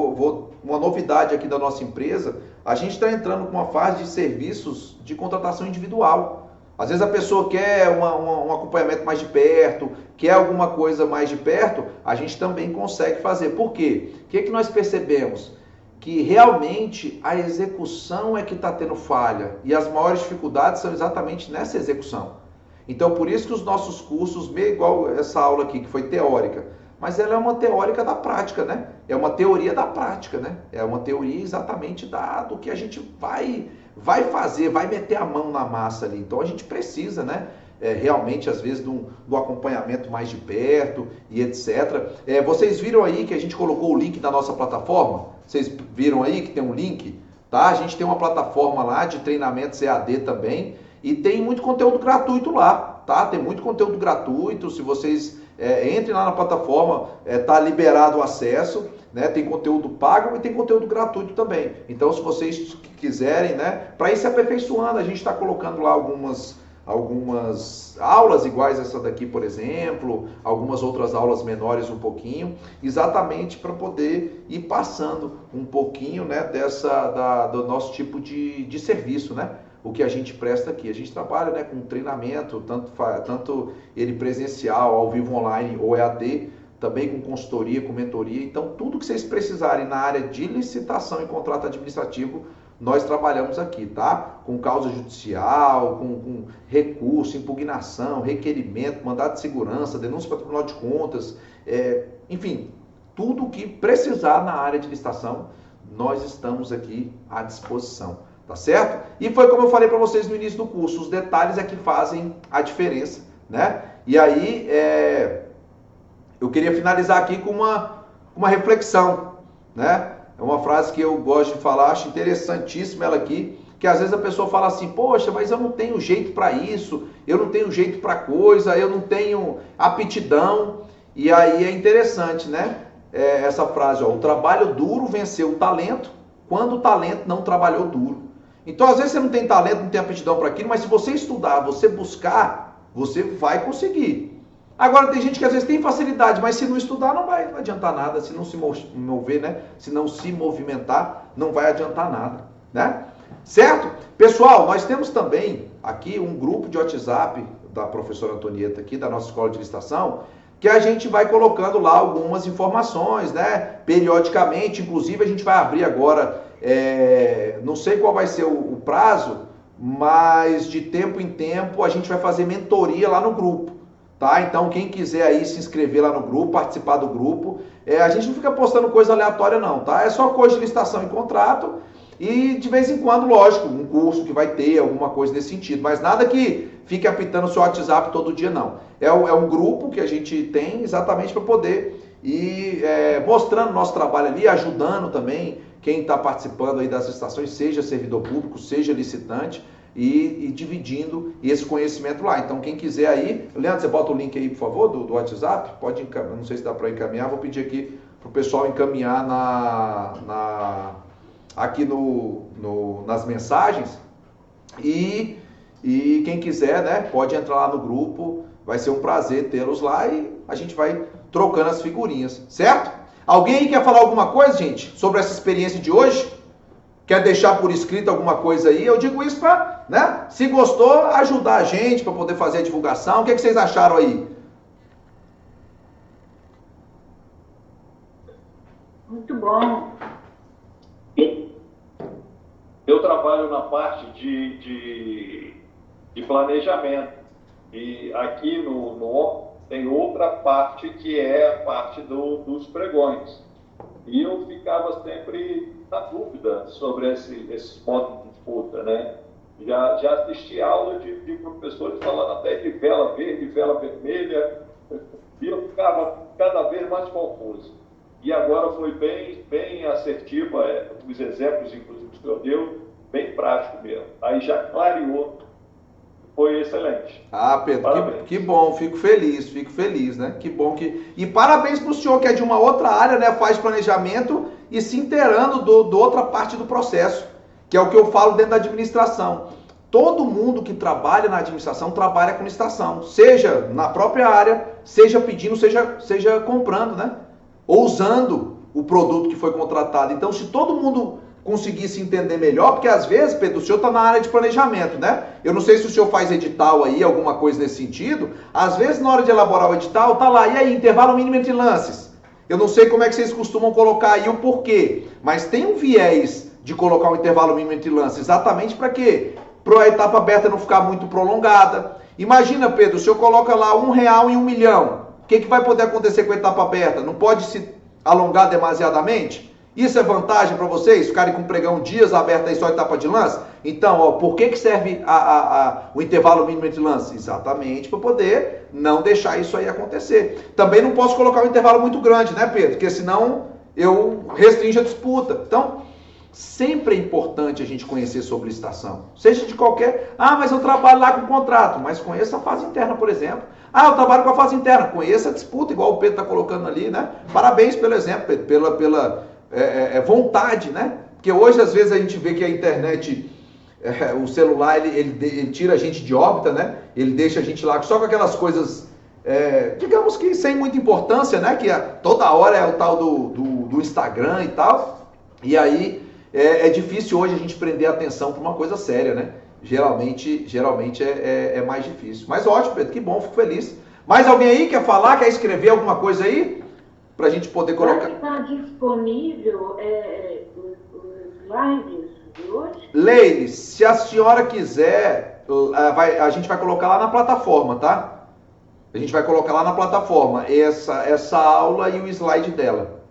Uma novidade aqui da nossa empresa, a gente está entrando com uma fase de serviços de contratação individual. Às vezes a pessoa quer um acompanhamento mais de perto, quer alguma coisa mais de perto, a gente também consegue fazer. Por quê? O que nós percebemos? Que realmente a execução é que está tendo falha e as maiores dificuldades são exatamente nessa execução. Então, por isso que os nossos cursos, meio igual essa aula aqui, que foi teórica, mas ela é uma teórica da prática, né? É uma teoria da prática, né? É uma teoria exatamente do que a gente vai fazer, vai meter a mão na massa ali. Então, a gente precisa, né? Realmente, às vezes, do acompanhamento mais de perto e etc. Vocês viram aí que a gente colocou o link da nossa plataforma? Vocês viram aí que tem um link? Tá? A gente tem uma plataforma lá de treinamentos EAD também. E tem muito conteúdo gratuito lá, tá? Tem muito conteúdo gratuito, se vocês entrem lá na plataforma, tá liberado o acesso, né? Tem conteúdo pago e tem conteúdo gratuito também. Então, se vocês quiserem, né? Para ir se aperfeiçoando, a gente está colocando lá algumas aulas iguais a essa daqui, por exemplo, algumas outras aulas menores um pouquinho, exatamente para poder ir passando um pouquinho, né? Do nosso tipo de serviço, né? O que a gente presta aqui. A gente trabalha, né, com treinamento, tanto ele presencial, ao vivo online ou EAD, também com consultoria, com mentoria. Então, tudo que vocês precisarem na área de licitação e contrato administrativo, nós trabalhamos aqui, tá? Com causa judicial, com recurso, impugnação, requerimento, mandado de segurança, denúncia para o Tribunal de Contas, enfim, tudo que precisar na área de licitação, nós estamos aqui à disposição. Tá certo? E foi como eu falei para vocês no início do curso, os detalhes é que fazem a diferença, né? E aí, eu queria finalizar aqui com uma reflexão, né? É uma frase que eu gosto de falar, acho interessantíssima ela aqui, que às vezes a pessoa fala assim, poxa, mas eu não tenho jeito para isso, eu não tenho jeito para coisa, eu não tenho aptidão, e aí é interessante, né? Essa frase, ó, o trabalho duro venceu o talento, quando o talento não trabalhou duro. Então, às vezes você não tem talento, não tem aptidão para aquilo, mas se você estudar, você buscar, você vai conseguir. Agora, tem gente que às vezes tem facilidade, mas se não estudar, não vai adiantar nada. Se não se mover, né? Se não se movimentar, não vai adiantar nada, né? Certo? Pessoal, nós temos também aqui um grupo de WhatsApp da professora Antonieta aqui, da nossa escola de licitação, que a gente vai colocando lá algumas informações, né? Periodicamente, inclusive a gente vai abrir agora, não sei qual vai ser o prazo, mas de tempo em tempo a gente vai fazer mentoria lá no grupo, tá? Então quem quiser aí se inscrever lá no grupo, participar do grupo, a gente não fica postando coisa aleatória não, tá? É só coisa de licitação e contrato e de vez em quando, lógico, um curso que vai ter, alguma coisa nesse sentido, mas nada que fique apitando o seu WhatsApp todo dia não. É um grupo que a gente tem exatamente para poder ir mostrando nosso trabalho ali, ajudando também quem está participando aí das licitações, seja servidor público, seja licitante, e dividindo esse conhecimento lá. Então, quem quiser aí, Leandro, você bota o link aí, por favor, do WhatsApp, pode encaminhar, não sei se dá para encaminhar, vou pedir aqui para o pessoal encaminhar aqui nas mensagens, e quem quiser, né, pode entrar lá no grupo, vai ser um prazer tê-los lá e a gente vai trocando as figurinhas, certo? Alguém aí quer falar alguma coisa, gente, sobre essa experiência de hoje? Quer deixar por escrito alguma coisa aí? Eu digo isso para, né, se gostou, ajudar a gente para poder fazer a divulgação. O que vocês acharam aí? Muito bom. Eu trabalho na parte de planejamento. E aqui no tem outra parte que é a parte dos pregões. E eu ficava sempre na dúvida sobre esses modos de disputa, né? Já assisti aula de professores falando até de vela verde, vela vermelha, e eu ficava cada vez mais confuso. E agora foi bem assertiva, os exemplos, inclusive, que eu deu, bem prático mesmo. Aí já clareou. Foi excelente. Ah, Pedro, que bom, fico feliz, né? Que bom que... E parabéns para o senhor que é de uma outra área, né? Faz planejamento e se inteirando do outra parte do processo, que é o que eu falo dentro da administração. Todo mundo que trabalha na administração trabalha com licitação, seja na própria área, seja pedindo, seja comprando, né? Ou usando o produto que foi contratado. Então, se todo mundo conseguisse entender melhor, porque às vezes, Pedro, o senhor está na área de planejamento, né? Eu não sei se o senhor faz edital aí, alguma coisa nesse sentido. Às vezes, na hora de elaborar o edital, tá lá, e aí, intervalo mínimo entre lances. Eu não sei como é que vocês costumam colocar aí o porquê, mas tem um viés de colocar um intervalo mínimo entre lances, exatamente para quê? Para a etapa aberta não ficar muito prolongada. Imagina, Pedro, o senhor coloca lá R$1 e 1 milhão. O que vai poder acontecer com a etapa aberta? Não pode se alongar demasiadamente? Isso é vantagem para vocês? Ficarem com o pregão dias aberto aí só etapa de lance? Então, ó, por que serve o intervalo mínimo entre lances? Exatamente para poder não deixar isso aí acontecer. Também não posso colocar um intervalo muito grande, né, Pedro? Porque senão eu restringo a disputa. Então, sempre é importante a gente conhecer sobre licitação. Seja de qualquer... Ah, mas eu trabalho lá com contrato. Mas conheça a fase interna, por exemplo. Ah, eu trabalho com a fase interna. Conheça a disputa, igual o Pedro está colocando ali, né? Parabéns pelo exemplo, Pedro, pela vontade, né? Porque hoje, às vezes, a gente vê que a internet, o celular, ele tira a gente de órbita, né? Ele deixa a gente lá só com aquelas coisas, digamos que sem muita importância, né? Que toda hora é o tal do Instagram e tal. E aí, é difícil hoje a gente prender a atenção para uma coisa séria, né? Geralmente é mais difícil. Mas ótimo, Pedro, que bom, fico feliz. Mais alguém aí quer falar, quer escrever alguma coisa aí? Para a gente poder colocar... Está disponível os lives de hoje? Leile, se a senhora quiser, a gente vai colocar lá na plataforma, tá? A gente vai colocar lá na plataforma essa aula e o slide dela.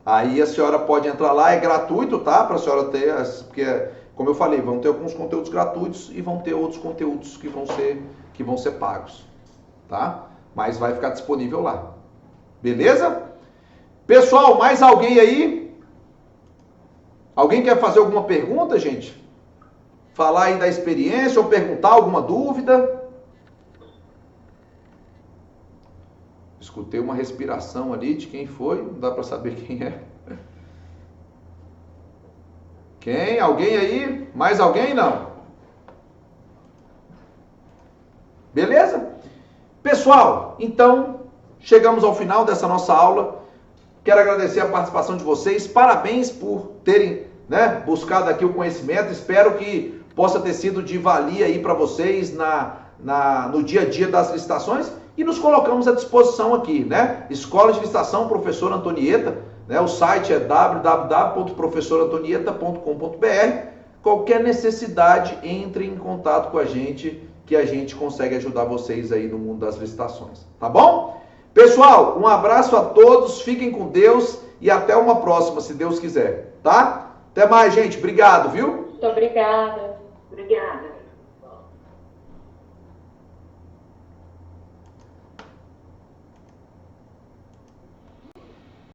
Aí a senhora pode entrar lá, é gratuito, tá? Para a senhora ter, porque, como eu falei, vão ter alguns conteúdos gratuitos e vão ter outros conteúdos que vão ser pagos, tá? Mas vai ficar disponível lá. Beleza? Pessoal, mais alguém aí? Alguém quer fazer alguma pergunta, gente? Falar aí da experiência ou perguntar alguma dúvida? Escutei uma respiração ali de quem foi, não dá para saber quem é. Quem? Alguém aí? Mais alguém? Não? Beleza? Pessoal, então, chegamos ao final dessa nossa aula. Quero agradecer a participação de vocês. Parabéns por terem, né, buscado aqui o conhecimento. Espero que possa ter sido de valia aí para vocês no dia a dia das licitações. E nos colocamos à disposição aqui, né? Escola de Licitação Professor Antonieta, né? O site é www.professorantonieta.com.br. Qualquer necessidade, entre em contato com a gente, que a gente consegue ajudar vocês aí no mundo das licitações. Tá bom? Pessoal, um abraço a todos, fiquem com Deus e até uma próxima, se Deus quiser, tá? Até mais, gente. Obrigado, viu? Muito obrigada. Obrigada.